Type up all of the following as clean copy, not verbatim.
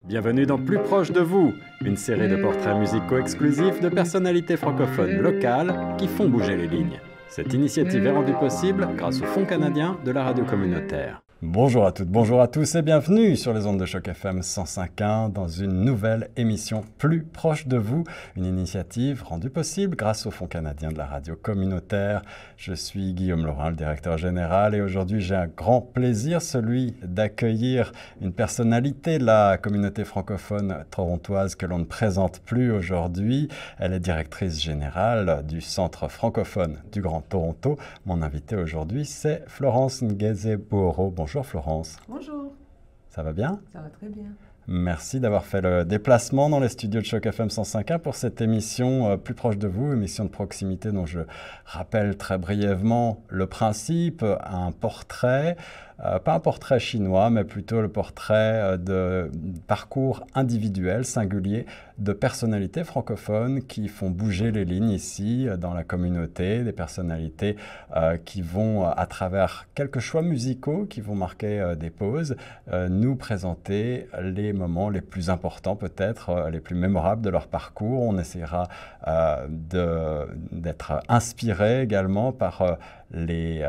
Bienvenue dans Plus proche de vous, une série de portraits musicaux exclusifs de personnalités francophones locales qui font bouger les lignes. Cette initiative est rendue possible grâce au Fonds canadien de la radio communautaire. Bonjour à toutes, bonjour à tous et bienvenue sur les ondes de Choc FM 105.1 dans une nouvelle émission Plus proche de vous, une initiative rendue possible grâce au Fonds canadien de la radio communautaire. Je suis Guillaume Laurin, le directeur général, et aujourd'hui j'ai un grand plaisir, celui d'accueillir une personnalité de la communauté francophone torontoise que l'on ne présente plus aujourd'hui. Elle est directrice générale du Centre francophone du Grand Toronto. Mon invité aujourd'hui, c'est Florence Ngeze-Booro. Bonjour Florence. Bonjour. Ça va bien? Ça va très bien. Merci d'avoir fait le déplacement dans les studios de Choc FM 105.1 pour cette émission Plus proche de vous, émission de proximité dont je rappelle très brièvement le principe, un portrait, pas un portrait chinois, mais plutôt le portrait de parcours individuel, singulier, de personnalités francophones qui font bouger les lignes ici dans la communauté, des personnalités qui vont, à travers quelques choix musicaux, qui vont marquer des pauses, nous présenter les moments les plus importants, peut-être les plus mémorables de leur parcours. On essaiera d'être inspiré également par les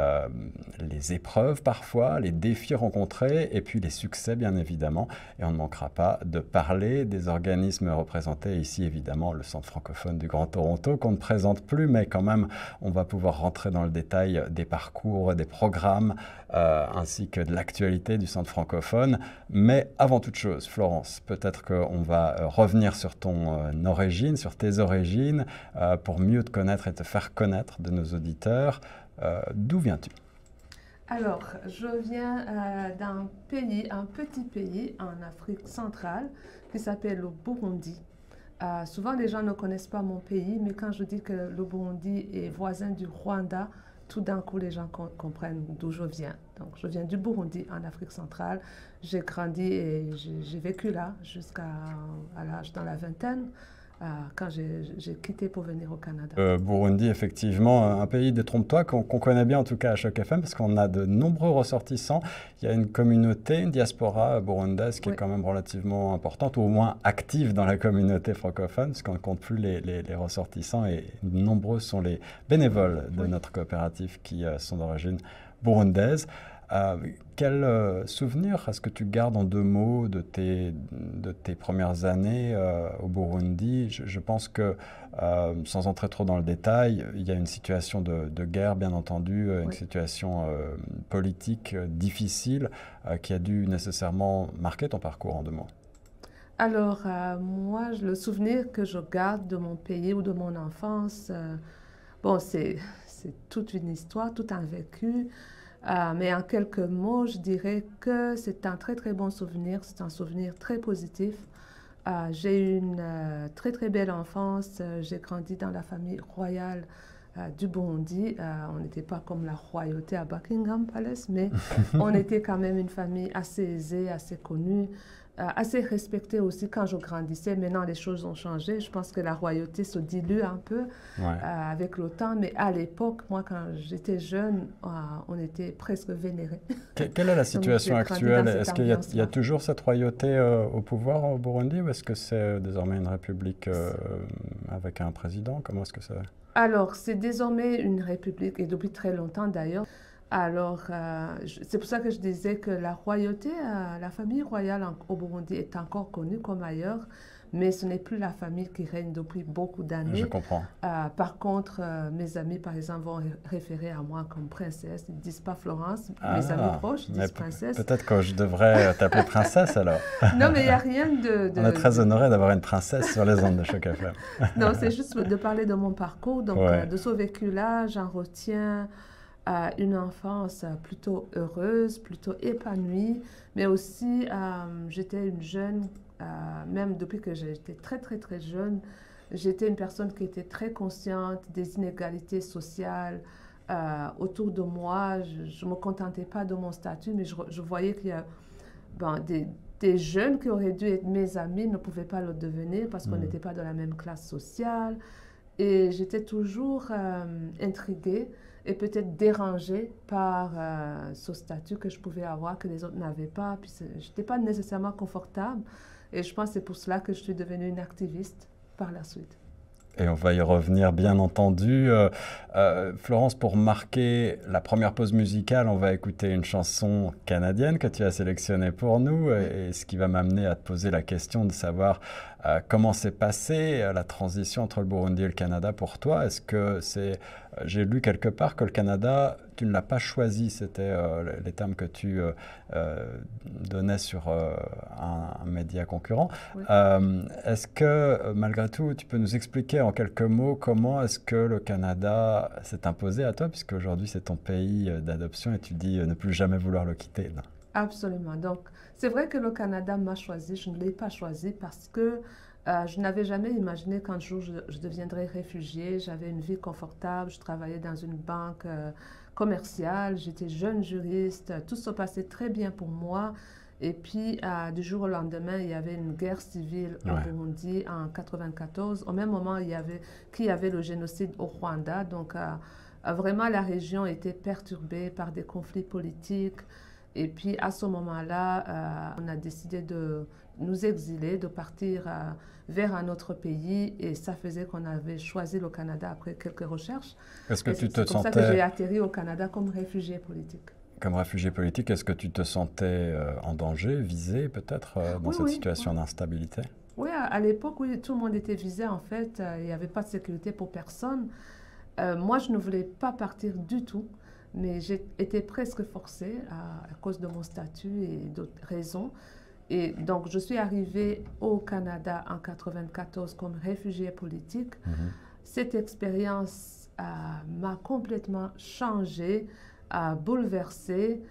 épreuves parfois, les défis rencontrés et puis les succès bien évidemment. Et on ne manquera pas de parler des organismes représentés ici, évidemment le Centre francophone du Grand Toronto qu'on ne présente plus, mais quand même on va pouvoir rentrer dans le détail des parcours, des programmes ainsi que de l'actualité du Centre francophone. Mais avant toute chose, Florence, peut-être qu'on va revenir sur ton origine, sur tes origines, pour mieux te connaître et te faire connaître de nos auditeurs. D'où viens-tu? Alors, je viens d'un pays, un petit pays en Afrique centrale qui s'appelle le Burundi. Souvent, les gens ne connaissent pas mon pays, mais quand je dis que le Burundi est voisin du Rwanda, tout d'un coup, les gens comprennent d'où je viens. Donc, je viens du Burundi, en Afrique centrale. J'ai grandi et j'ai vécu là jusqu'à l'âge dans la vingtaine. Quand j'ai quitté pour venir au Canada. Burundi, effectivement, un pays, détrompe-toi, qu'on connaît bien en tout cas à Choc FM, parce qu'on a de nombreux ressortissants. Il y a une communauté, une diaspora burundaise qui est quand même relativement importante, ou au moins active dans la communauté francophone, parce qu'on ne compte plus les ressortissants, et nombreux sont les bénévoles de notre coopérative qui sont d'origine burundaise. Quel souvenir est-ce que tu gardes en deux mots de tes premières années au Burundi? Je pense que, sans entrer trop dans le détail, il y a une situation de guerre, bien entendu, une situation politique difficile qui a dû nécessairement marquer ton parcours en deux mots. Alors, moi, le souvenir que je garde de mon pays ou de mon enfance, bon, c'est toute une histoire, tout un vécu. Mais en quelques mots, je dirais que c'est un très, très bon souvenir. C'est un souvenir très positif. J'ai eu une très, très belle enfance. J'ai grandi dans la famille royale du Burundi. On n'était pas comme la royauté à Buckingham Palace, mais on était quand même une famille assez aisée, assez connue. Assez respectée aussi quand je grandissais. Maintenant, les choses ont changé. Je pense que la royauté se dilue un peu avec le temps. Mais à l'époque, moi, quand j'étais jeune, on était presque vénérés. Quelle est la situation actuelle? Est-ce qu'il y a toujours cette royauté au pouvoir au Burundi ou est-ce que c'est désormais une république avec un président? Comment est-ce que c'est? Alors, c'est désormais une république et depuis très longtemps d'ailleurs. Alors, c'est pour ça que je disais que la royauté, la famille royale au Burundi est encore connue comme ailleurs, mais ce n'est plus la famille qui règne depuis beaucoup d'années. Je comprends. Par contre, mes amis, par exemple, vont référer à moi comme princesse. Ils ne disent pas Florence, mes amis proches disent princesse. Peut-être que je devrais t'appeler princesse alors. Non, mais il n'y a rien de... On est très honorés d'avoir une princesse sur les ondes de Choc FM. Non, c'est juste de parler de mon parcours. Donc, de ce vécu-là, j'en retiens... une enfance plutôt heureuse, plutôt épanouie, mais aussi j'étais une jeune, même depuis que j'étais très très très jeune, j'étais une personne qui était très consciente des inégalités sociales autour de moi. Je ne me contentais pas de mon statut, mais je voyais qu'il y a des jeunes qui auraient dû être mes amis ne pouvaient pas le devenir parce qu'on n'était pas dans la même classe sociale. Et j'étais toujours intriguée et peut-être dérangée par ce statut que je pouvais avoir, que les autres n'avaient pas. Puis je n'étais pas nécessairement confortable. Et je pense que c'est pour cela que je suis devenue une activiste par la suite. Et on va y revenir, bien entendu. Florence, pour marquer la première pause musicale, on va écouter une chanson canadienne que tu as sélectionnée pour nous, et ce qui va m'amener à te poser la question de savoir comment s'est passée la transition entre le Burundi et le Canada pour toi. Est-ce que c'est... J'ai lu quelque part que le Canada, tu ne l'as pas choisi, c'était les termes que tu donnais sur un média concurrent. Oui. Est-ce que, malgré tout, tu peux nous expliquer en quelques mots comment est-ce que le Canada s'est imposé à toi, puisque aujourd'hui c'est ton pays d'adoption et tu dis ne plus jamais vouloir le quitter, là. Absolument. Donc, c'est vrai que le Canada m'a choisi. Je ne l'ai pas choisi parce que je n'avais jamais imaginé qu'un jour je deviendrais réfugiée. J'avais une vie confortable. Je travaillais dans une banque commerciale. J'étais jeune juriste. Tout se passait très bien pour moi. Et puis, du jour au lendemain, il y avait une guerre civile au Burundi en 1994. Au même moment, il y avait le génocide au Rwanda. Donc, vraiment, la région était perturbée par des conflits politiques. Et puis, à ce moment-là, on a décidé de nous exiler, de partir vers un autre pays. Et ça faisait qu'on avait choisi le Canada après quelques recherches. Est-ce que tu te C'est comme sentais... ça que j'ai atterri au Canada comme réfugiée politique. Comme réfugié politique, est-ce que tu te sentais en danger, visé peut-être dans cette situation d'instabilité? Oui, à l'époque, oui, tout le monde était visé en fait. Il n'y avait pas de sécurité pour personne. Moi, je ne voulais pas partir du tout, mais j'ai été presque forcée à cause de mon statut et d'autres raisons. Et donc, je suis arrivée au Canada en 1994 comme réfugiée politique. Cette expérience m'a complètement changée, bouleversée,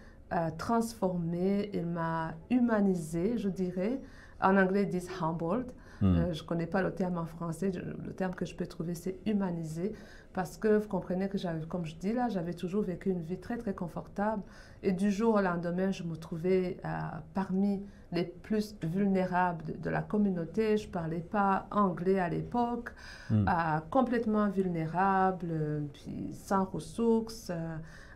transformée. Elle m'a humanisée, je dirais. En anglais, ils disent humbled. Je ne connais pas le terme en français. Le terme que je peux trouver, c'est humanisé. Parce que vous comprenez que, comme je dis là, j'avais toujours vécu une vie très, très confortable. Et du jour au lendemain, je me trouvais parmi les plus vulnérables de la communauté. Je ne parlais pas anglais à l'époque, complètement vulnérable, puis sans ressources,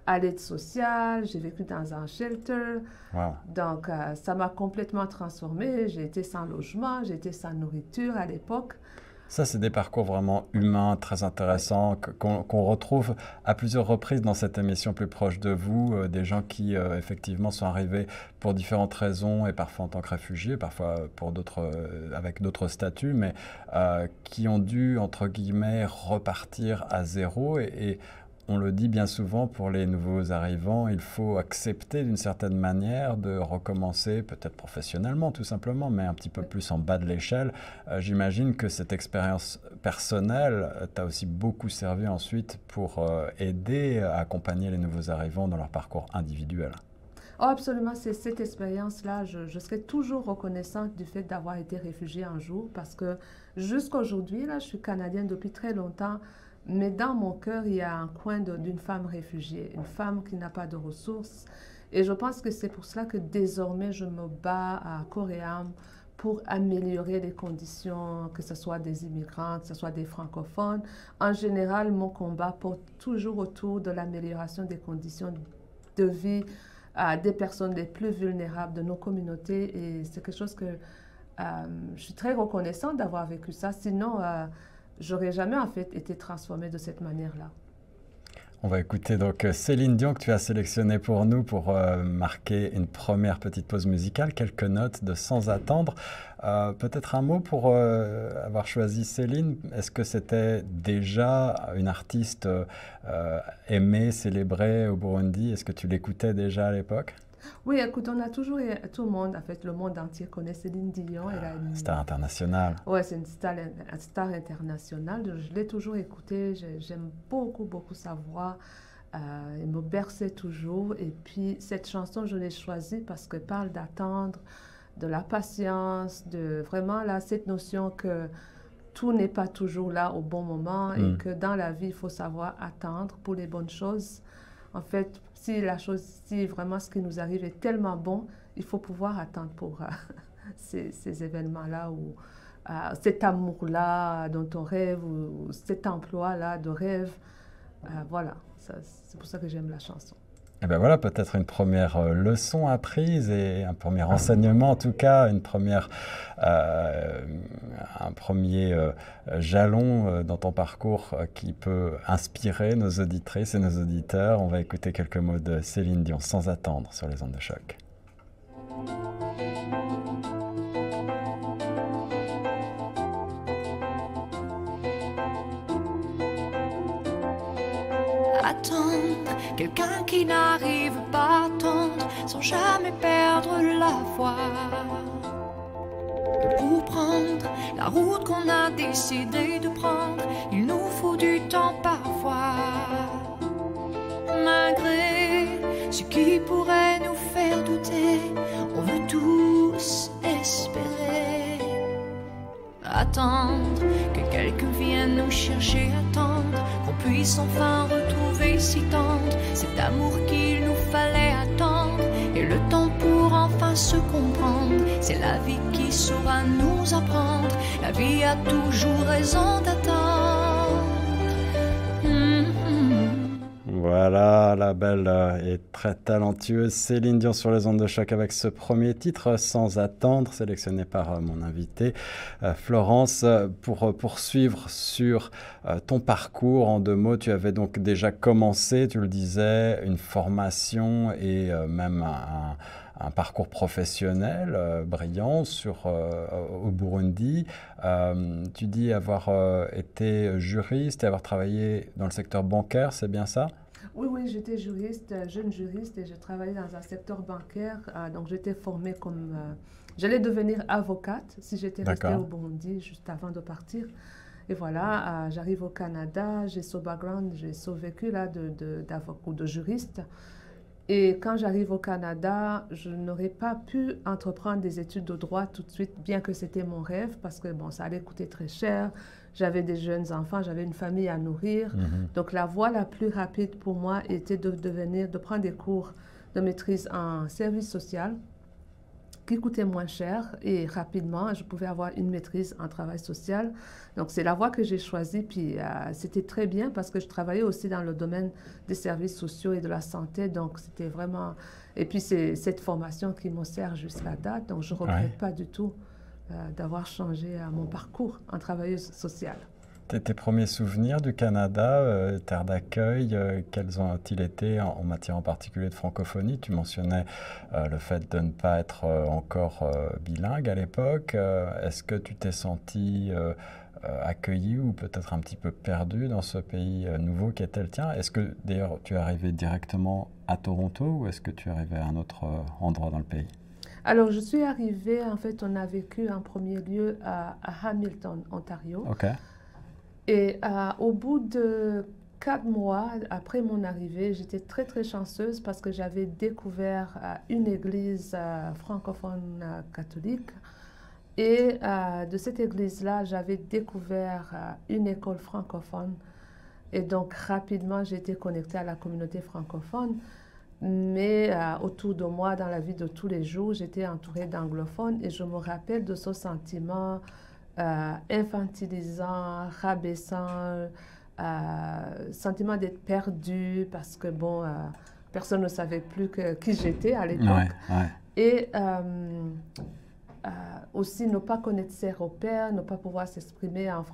à l'aide sociale. J'ai vécu dans un shelter. Wow. Donc, ça m'a complètement transformée. J'ai été sans logement, j'ai été sans nourriture à l'époque. Ça, c'est des parcours vraiment humains, très intéressants, qu'on retrouve à plusieurs reprises dans cette émission Plus proche de vous, des gens qui, effectivement, sont arrivés pour différentes raisons, et parfois en tant que réfugiés, parfois pour avec d'autres statuts, mais qui ont dû, entre guillemets, repartir à zéro. Et on le dit bien souvent pour les nouveaux arrivants, il faut accepter d'une certaine manière de recommencer, peut-être professionnellement tout simplement, mais un petit peu plus en bas de l'échelle. J'imagine que cette expérience personnelle t'a aussi beaucoup servi ensuite pour aider à accompagner les nouveaux arrivants dans leur parcours individuel. Oh, absolument, c'est cette expérience-là. Je serai toujours reconnaissante du fait d'avoir été réfugiée un jour parce que jusqu'à aujourd'hui, là, je suis canadienne depuis très longtemps. Mais dans mon cœur, il y a un coin d'une femme réfugiée, une femme qui n'a pas de ressources. Et je pense que c'est pour cela que désormais, je me bats à corps et âme pour améliorer les conditions, que ce soit des immigrants, que ce soit des francophones. En général, mon combat porte toujours autour de l'amélioration des conditions de vie des personnes les plus vulnérables de nos communautés. Et c'est quelque chose que je suis très reconnaissante d'avoir vécu ça. Sinon, j'aurais jamais en fait été transformée de cette manière-là. On va écouter donc Céline Dion que tu as sélectionnée pour nous pour marquer une première petite pause musicale, quelques notes de Sans attendre. Peut-être un mot pour avoir choisi Céline. Est-ce que c'était déjà une artiste aimée, célébrée au Burundi? Est-ce que tu l'écoutais déjà à l'époque? Oui, écoute, on a toujours, tout le monde, en fait, le monde entier connaît Céline Dion. Star internationale. Oui, c'est une star internationale. Je l'ai toujours écoutée, j'aime beaucoup, beaucoup sa voix. Elle me berçait toujours. Et puis, cette chanson, je l'ai choisie parce qu'elle parle d'attendre, de la patience, de vraiment là, cette notion que tout n'est pas toujours là au bon moment et que dans la vie, il faut savoir attendre pour les bonnes choses. En fait, si vraiment ce qui nous arrive est tellement bon, il faut pouvoir attendre pour ces événements-là ou cet amour-là dont on rêve ou cet emploi-là de rêve. Voilà, c'est pour ça que j'aime la chanson. Et ben voilà, peut-être une première leçon apprise et un premier enseignement en tout cas, un premier jalon dans ton parcours qui peut inspirer nos auditrices et nos auditeurs. On va écouter quelques mots de Céline Dion, Sans attendre, sur les ondes de choc. Attendre quelqu'un qui n'arrive pas à attendre sans jamais perdre la foi. Pour prendre la route qu'on a décidé de prendre, il nous faut du temps parfois. Malgré ce qui pourrait nous faire douter, on veut tous espérer. Attendre que quelqu'un vienne nous chercher, attendre qu'on puisse enfin retrouver si tendre cet amour qu'il nous fallait attendre, et le temps pour enfin se comprendre. C'est la vie qui saura nous apprendre, la vie a toujours raison d'attendre. Voilà, la belle et très talentueuse Céline Dion sur les ondes de choc avec ce premier titre, Sans attendre, sélectionné par mon invitée Florence. Pour poursuivre sur ton parcours, en 2 mots, tu avais donc déjà commencé, tu le disais, une formation et même un parcours professionnel brillant au Burundi. Tu dis avoir été juriste et avoir travaillé dans le secteur bancaire, c'est bien ça? Oui, j'étais juriste, jeune juriste, et je travaillais dans un secteur bancaire. Donc, j'étais formée comme... j'allais devenir avocate si j'étais restée au Burundi juste avant de partir. Et voilà, j'arrive au Canada, j'ai ce background, j'ai ce vécu là d'avocat ou de juriste. Et quand j'arrive au Canada, je n'aurais pas pu entreprendre des études de droit tout de suite, bien que c'était mon rêve, parce que bon, ça allait coûter très cher. J'avais des jeunes enfants, j'avais une famille à nourrir. Donc la voie la plus rapide pour moi était de prendre des cours de maîtrise en service social, qui coûtait moins cher, et rapidement, je pouvais avoir une maîtrise en travail social. Donc, c'est la voie que j'ai choisie, puis c'était très bien parce que je travaillais aussi dans le domaine des services sociaux et de la santé, donc c'était vraiment... Et puis, c'est cette formation qui me sert jusqu'à date, donc je ne regrette pas du tout d'avoir changé mon parcours en travailleuse sociale. Tes premiers souvenirs du Canada, terre d'accueil, quels ont-ils été en matière en particulier de francophonie? Tu mentionnais le fait de ne pas être encore bilingue à l'époque. Est-ce que tu t'es senti accueilli ou peut-être un petit peu perdu dans ce pays nouveau qui était le tien? Est-ce que d'ailleurs tu es arrivé directement à Toronto ou est-ce que tu es arrivé à un autre endroit dans le pays? Alors, je suis arrivée, en fait, on a vécu en premier lieu à Hamilton, Ontario. OK. Et au bout de 4 mois après mon arrivée, j'étais très, très chanceuse parce que j'avais découvert une église francophone catholique. Et de cette église-là, j'avais découvert une école francophone. Et donc, rapidement, j'ai été connectée à la communauté francophone. Mais autour de moi, dans la vie de tous les jours, j'étais entourée d'anglophones. Et je me rappelle de ce sentiment infantilisant, rabaissant, sentiment d'être perdu parce que, bon, personne ne savait plus qui j'étais à l'époque. Et aussi ne pas connaître ses repères, ne pas pouvoir s'exprimer en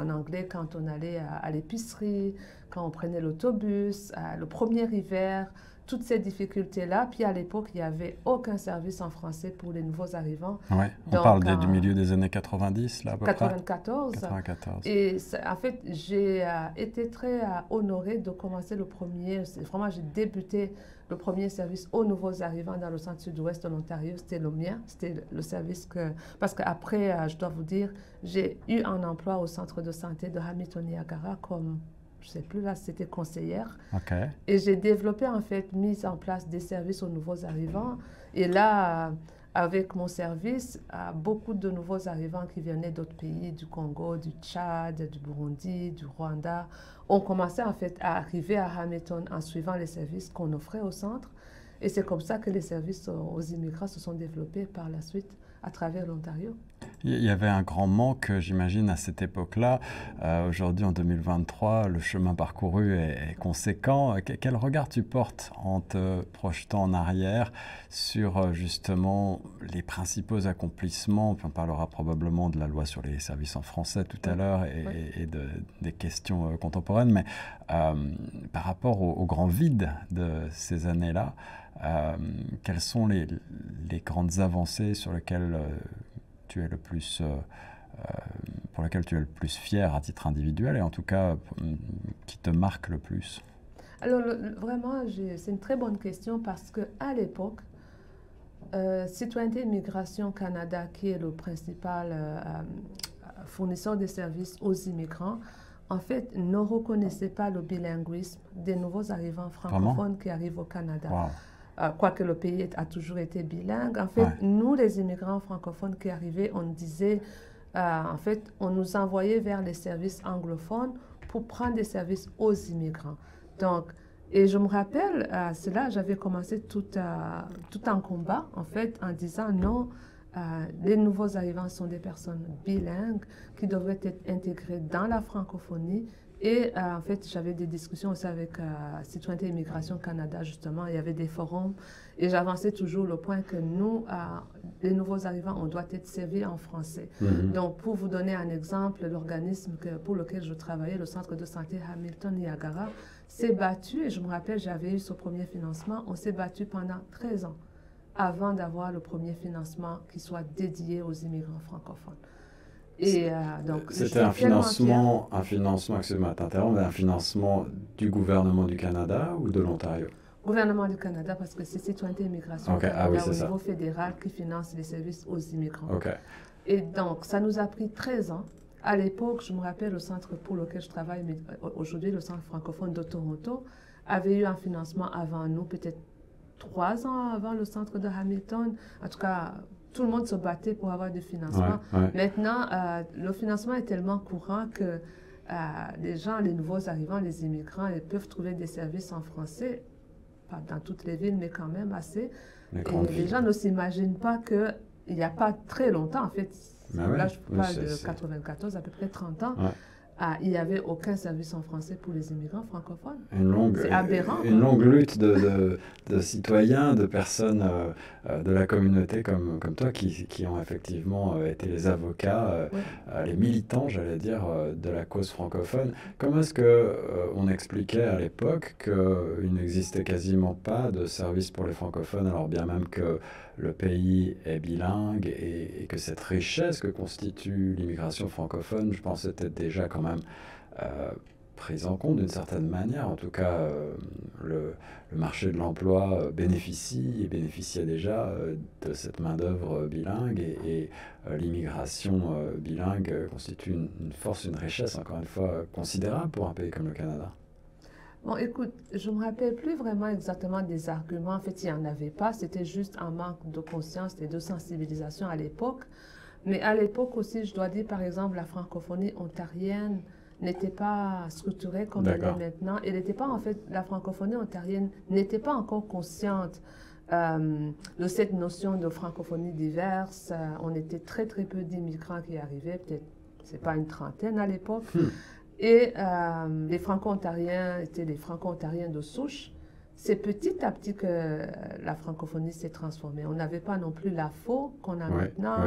anglais quand on allait à l'épicerie, quand on prenait l'autobus, le premier hiver, toutes ces difficultés-là. Puis à l'époque, il n'y avait aucun service en français pour les nouveaux arrivants. Ouais, on parle du milieu des années 90, là, à peu 94. près. 94. Et en fait, j'ai été très honorée de commencer le premier. Vraiment, j'ai débuté le premier service aux nouveaux arrivants dans le centre sud-ouest de l'Ontario. C'était le mien. C'était le service que... Parce qu'après, je dois vous dire, j'ai eu un emploi au centre de santé de Hamilton-Niagara comme... je ne sais plus, là, c'était conseillère. Okay. Et j'ai développé, en fait, mis en place des services aux nouveaux arrivants. Et là, avec mon service, beaucoup de nouveaux arrivants qui venaient d'autres pays, du Congo, du Tchad, du Burundi, du Rwanda, ont commencé, en fait, à arriver à Hamilton en suivant les services qu'on offrait au centre. Et c'est comme ça que les services aux immigrants se sont développés par la suite à travers l'Ontario. Il y avait un grand manque, j'imagine, à cette époque-là. Aujourd'hui, en 2023, le chemin parcouru est conséquent. Quel regard tu portes en te projetant en arrière sur justement les principaux accomplissements? On parlera probablement de la loi sur les services en français tout à l'heure et des questions contemporaines, mais par rapport au grand vide de ces années-là, quelles sont les grandes avancées sur lesquelles tu es le plus, pour lesquelles tu es le plus fier à titre individuel et en tout cas qui te marque le plus? Alors vraiment, c'est une très bonne question parce qu'à l'époque, Citoyenneté et Migration Canada, qui est le principal fournisseur de services aux immigrants, en fait, ne reconnaissait pas le bilinguisme des nouveaux arrivants francophones qui arrivent au Canada. Wow. Quoique le pays a toujours été bilingue. En fait, nous, les immigrants francophones qui arrivaient, on disait, en fait, on nous envoyait vers les services anglophones pour prendre des services aux immigrants. Donc, et je me rappelle, cela, j'avais commencé tout un combat, en fait, en disant non, les nouveaux arrivants sont des personnes bilingues qui devraient être intégrées dans la francophonie. Et en fait, j'avais des discussions aussi avec Citoyenneté et Immigration Canada, justement. Il y avait des forums et j'avançais toujours le point que nous, les nouveaux arrivants, on doit être servis en français. Donc, pour vous donner un exemple, l'organisme pour lequel je travaillais, le Centre de santé Hamilton-Niagara, s'est battu, et je me rappelle, j'avais eu ce premier financement, on s'est battu pendant 13 ans avant d'avoir le premier financement qui soit dédié aux immigrants francophones. Et donc, c'était un financement, excuse-moi, t'interromps, un financement du gouvernement du Canada ou de l'Ontario? Gouvernement du Canada, parce que c'est Citoyenneté et Immigration Canada au niveau fédéral qui finance les services aux immigrants. Et donc, ça nous a pris 13 ans. À l'époque, je me rappelle, le centre pour lequel je travaille, mais aujourd'hui, le Centre francophone de Toronto, avait eu un financement avant nous, peut-être 3 ans avant le centre de Hamilton. En tout cas, tout le monde se battait pour avoir du financement. Maintenant, le financement est tellement courant que les gens, les nouveaux arrivants, les immigrants, ils peuvent trouver des services en français, pas dans toutes les villes, mais quand même assez. Les gens ne s'imaginent pas qu'il n'y a pas très longtemps, en fait, là je parle de 94, à peu près 30 ans, il n'y avait aucun service en français pour les immigrants francophones. C'est aberrant. Une longue lutte de citoyens, de personnes de la communauté comme toi qui ont effectivement été les avocats, les militants, j'allais dire, de la cause francophone. Comment est-ce qu'on expliquait à l'époque qu'il n'existait quasiment pas de service pour les francophones, alors bien même que le pays est bilingue et que cette richesse que constitue l'immigration francophone, je pense, était déjà quand même prise en compte d'une certaine manière. En tout cas, le marché de l'emploi bénéficiait déjà de cette main-d'œuvre bilingue et l'immigration bilingue constitue une force, une richesse, encore une fois, considérable pour un pays comme le Canada. Bon, écoute, je ne me rappelle plus vraiment exactement des arguments. En fait, il n'y en avait pas. C'était juste un manque de conscience et de sensibilisation à l'époque. Mais à l'époque aussi, je dois dire, par exemple, la francophonie ontarienne n'était pas structurée comme elle est maintenant. Elle n'était pas, en fait, la francophonie ontarienne n'était pas encore consciente de cette notion de francophonie diverse. On était très, très peu d'immigrants qui arrivaient. Peut-être, ce n'est pas une trentaine à l'époque. Et les Franco-Ontariens étaient les Franco-Ontariens de souche. C'est petit à petit que la francophonie s'est transformée. On n'avait pas non plus l'AFO qu'on a maintenant.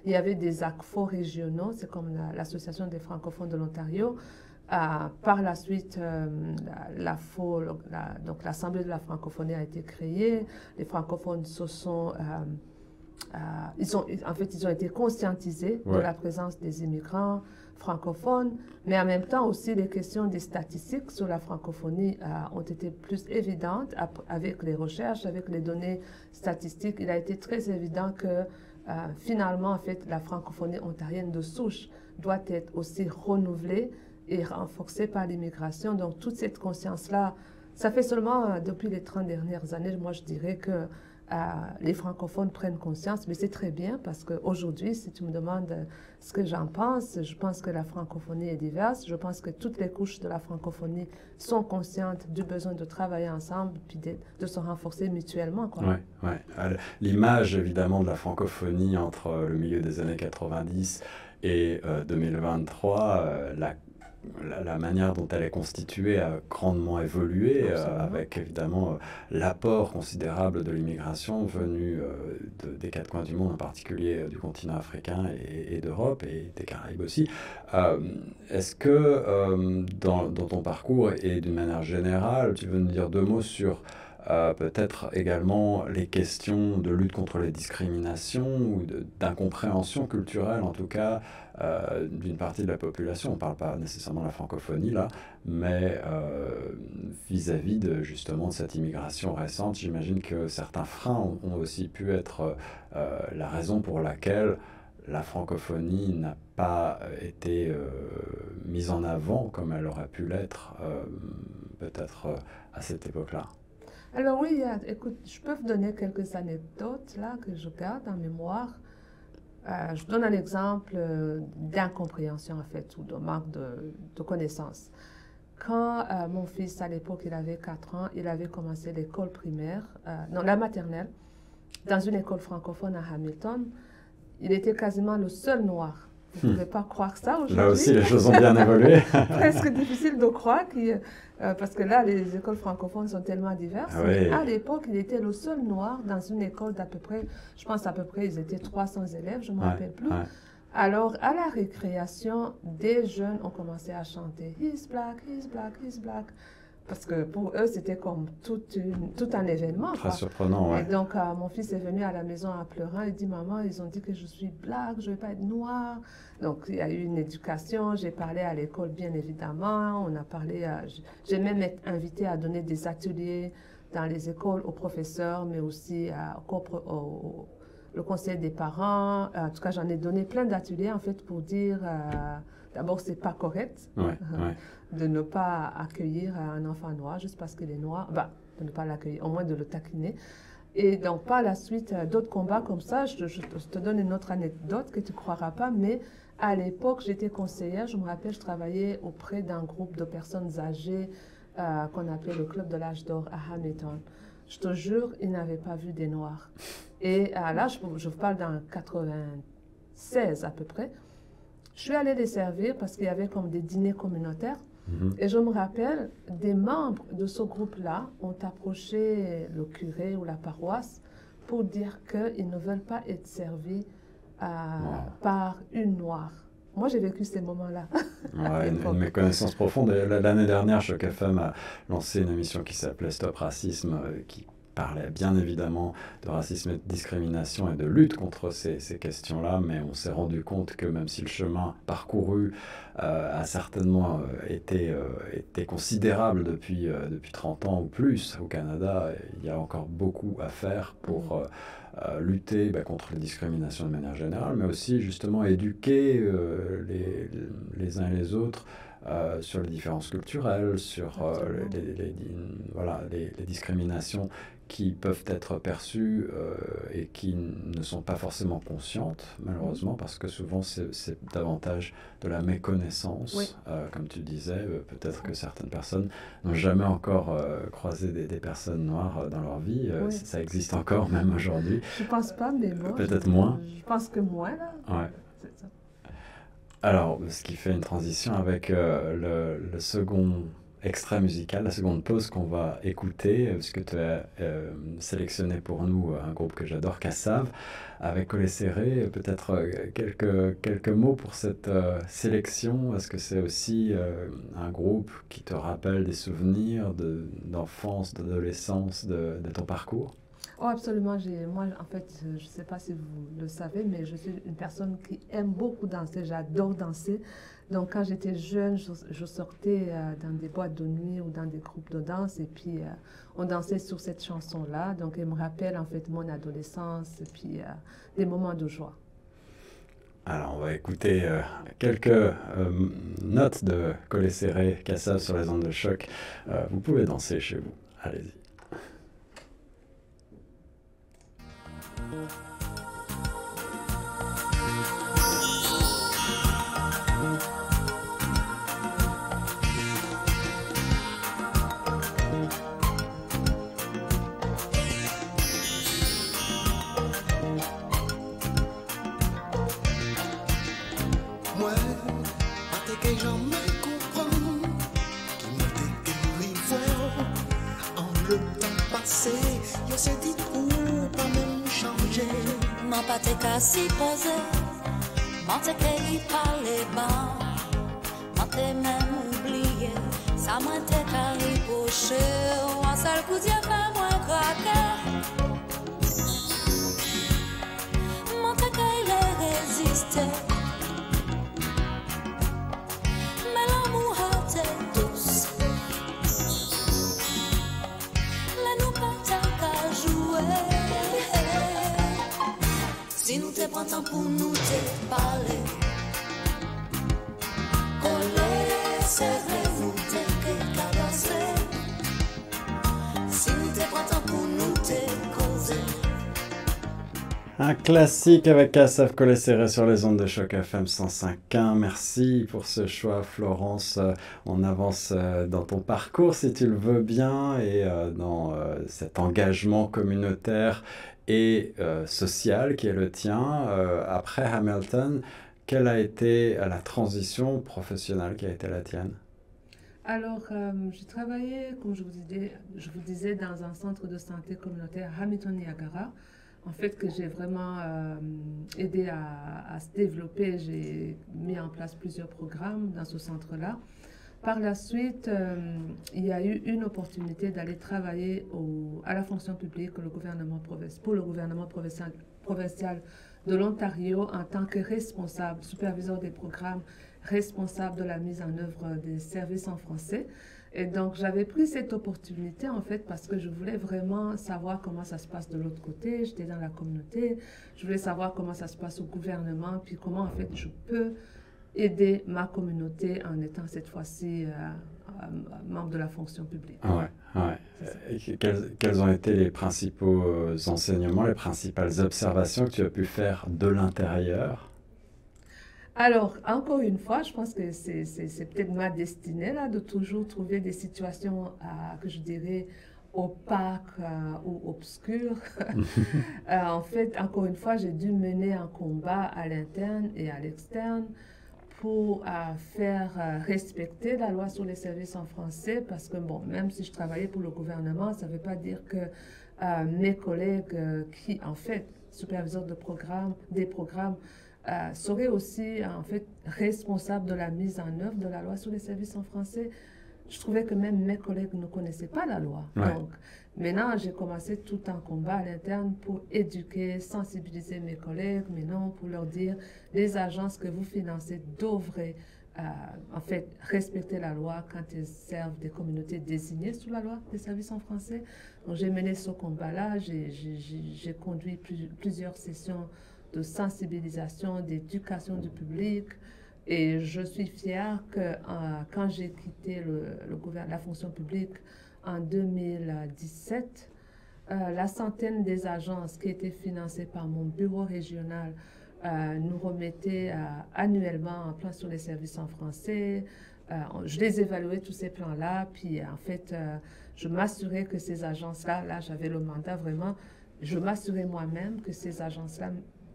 Il y avait des ACFO régionaux, c'est comme l'Association des francophones de l'Ontario. Par la suite, l'AFO, donc l'Assemblée de la francophonie a été créée. Les francophones se sont... ils ont été conscientisés de la présence des immigrants francophones, mais en même temps aussi les questions des statistiques sur la francophonie ont été plus évidentes avec les recherches, avec les données statistiques. Il a été très évident que finalement, en fait, la francophonie ontarienne de souche doit être aussi renouvelée et renforcée par l'immigration. Donc toute cette conscience-là, ça fait seulement depuis les 30 dernières années, moi je dirais que les francophones prennent conscience, mais c'est très bien parce qu'aujourd'hui, si tu me demandes ce que j'en pense, je pense que la francophonie est diverse. Je pense que toutes les couches de la francophonie sont conscientes du besoin de travailler ensemble puis de se renforcer mutuellement. Oui. L'image, évidemment, de la francophonie entre le milieu des années 90 et 2023, la manière dont elle est constituée a grandement évolué, avec évidemment l'apport considérable de l'immigration venue des quatre coins du monde, en particulier du continent africain et d'Europe et des Caraïbes aussi. Est-ce que dans ton parcours et d'une manière générale, tu veux nous dire deux mots sur peut-être également les questions de lutte contre les discriminations ou d'incompréhension culturelle, en tout cas, d'une partie de la population. On ne parle pas nécessairement de la francophonie, là, mais vis-à-vis justement de cette immigration récente, j'imagine que certains freins ont aussi pu être la raison pour laquelle la francophonie n'a pas été mise en avant comme elle aurait pu l'être, peut-être à cette époque-là. Alors oui, écoute, je peux vous donner quelques anecdotes là que je garde en mémoire. Je donne un exemple d'incompréhension en fait, ou de manque de connaissances. Quand mon fils, à l'époque, il avait 4 ans, il avait commencé l'école primaire, non, la maternelle, dans une école francophone à Hamilton. Il était quasiment le seul noir. Vous ne pouvez pas croire ça aujourd'hui. Là aussi, les choses ont bien évolué. Presque difficile de croire, parce que là, les écoles francophones sont tellement diverses. Ah oui. À l'époque, il était le seul noir dans une école d'à peu près, je pense à peu près, ils étaient 300 élèves, je ne me rappelle plus. Alors, à la récréation, des jeunes ont commencé à chanter « He's black, he's black, he's black ». Parce que pour eux, c'était comme tout un événement. Très surprenant, Et donc, mon fils est venu à la maison en pleurant. Il dit, maman, ils ont dit que je suis black, je ne vais pas être noir. Donc, il y a eu une éducation. J'ai parlé à l'école, bien évidemment. On a parlé, j'ai même été invitée à donner des ateliers dans les écoles aux professeurs, mais aussi le conseil des parents. En tout cas, j'en ai donné plein d'ateliers, en fait, pour dire... D'abord, c'est pas correct de ne pas accueillir un enfant noir juste parce qu'il est noir, de ne pas l'accueillir, au moins de le taquiner. Et donc, par la suite, d'autres combats comme ça, je te donne une autre anecdote que tu ne croiras pas, mais à l'époque, j'étais conseillère, je me rappelle, je travaillais auprès d'un groupe de personnes âgées qu'on appelait le Club de l'âge d'or à Hamilton. Je te jure, ils n'avaient pas vu des noirs. Et là, je vous parle dans 96 à peu près. Je suis allée les servir parce qu'il y avait comme des dîners communautaires. Et je me rappelle, des membres de ce groupe-là ont approché le curé ou la paroisse pour dire qu'ils ne veulent pas être servis par une noire. Moi, j'ai vécu ces moments-là. Une méconnaissance profonde. L'année dernière, Choc FM a lancé une émission qui s'appelait Stop Racisme, qui parlait bien évidemment de racisme et de discrimination et de lutte contre ces questions-là, mais on s'est rendu compte que même si le chemin parcouru a certainement été considérable depuis 30 ans ou plus au Canada, il y a encore beaucoup à faire pour lutter contre les discriminations de manière générale, mais aussi justement éduquer les uns et les autres sur les différences culturelles, sur les discriminations qui peuvent être perçues et qui ne sont pas forcément conscientes, malheureusement, parce que souvent c'est davantage de la méconnaissance. Comme tu disais, peut-être que certaines personnes n'ont jamais encore croisé des personnes noires dans leur vie. Ça existe encore, même aujourd'hui. Je ne pense pas, mais moi... Peut-être moins. Je pense que moins, là. C'est ça. Alors, ce qui fait une transition avec le second extrait musical, la seconde pause qu'on va écouter, puisque tu as sélectionné pour nous un groupe que j'adore, Kassav, avec Collet Serré. Peut-être quelques mots pour cette sélection. Est-ce que c'est aussi un groupe qui te rappelle des souvenirs d'enfance, d'adolescence, de ton parcours? Oh, absolument. Moi, en fait, je ne sais pas si vous le savez, mais je suis une personne qui aime beaucoup danser. J'adore danser. Donc, quand j'étais jeune, je sortais dans des boîtes de nuit ou dans des groupes de danse et puis on dansait sur cette chanson-là. Donc, elle me rappelle en fait mon adolescence et puis des moments de joie. Alors, on va écouter quelques notes de Collet Serré, Kassav sur les ondes de choc. Vous pouvez danser chez vous. Allez-y. moi, pas tes que jamais comprendre, qui m'a dégueulé voir, en le temps passé, je sais dit ou pas même changer. M'en pas te qu'à s'y poser, m'en te qu'à y parler bas, m'en te même oublié, ça m'a te qu'à y pocher, ou un seul coup d'y fait moins craquer. M'en te qu'à y résister, mais l'amour a été douce, les nous pas t'as qu'à jouer. Si nous te prends temps pour nous te parler, coller, serrer, nous te caresser. Si nous te prends temps pour nous te causer. Un classique avec Asaf Collé Serré sur les ondes de Choc FM 105.1. Merci pour ce choix, Florence. On avance dans ton parcours, si tu le veux bien, et dans cet engagement communautaire et social qui est le tien. Après Hamilton, quelle a été la transition professionnelle qui a été la tienne? Alors, j'ai travaillé, comme je vous disais, dans un centre de santé communautaire Hamilton Niagara. En fait, que j'ai vraiment aidé à se développer. J'ai mis en place plusieurs programmes dans ce centre-là. Par la suite, il y a eu une opportunité d'aller travailler à la fonction publique pour le gouvernement provincial de l'Ontario en tant que responsable, superviseur des programmes, responsable de la mise en œuvre des services en français. Et donc, j'avais pris cette opportunité, en fait, parce que je voulais vraiment savoir comment ça se passe de l'autre côté. J'étais dans la communauté, je voulais savoir comment ça se passe au gouvernement, puis comment, en fait, je peux aider ma communauté en étant cette fois-ci membre de la fonction publique. Et quels ont été les principaux enseignements, les principales observations que tu as pu faire de l'intérieur? Alors, encore une fois, je pense que c'est peut-être ma destinée là, de toujours trouver des situations que je dirais opaques ou obscures. En fait, encore une fois, j'ai dû mener un combat à l'interne et à l'externe pour faire respecter la loi sur les services en français, parce que, bon, même si je travaillais pour le gouvernement, ça ne veut pas dire que mes collègues qui, en fait, superviseurs des programmes, seraient aussi, en fait, responsables de la mise en œuvre de la loi sur les services en français. Je trouvais que même mes collègues ne connaissaient pas la loi. Ouais. Donc, maintenant, j'ai commencé tout un combat à l'interne pour éduquer, sensibiliser mes collègues, maintenant pour leur dire, les agences que vous financez devraient, en fait, respecter la loi quand elles servent des communautés désignées sous la loi des services en français. Donc, j'ai mené ce combat-là, j'ai conduit plusieurs sessions de sensibilisation, d'éducation du public. Et je suis fière que quand j'ai quitté la fonction publique en 2017, la centaine des agences qui étaient financées par mon bureau régional nous remettaient annuellement un plan sur les services en français. Je les évaluais, tous ces plans-là, puis en fait, je m'assurais que ces agences-là, là j'avais le mandat vraiment, je m'assurais moi-même que ces agences-là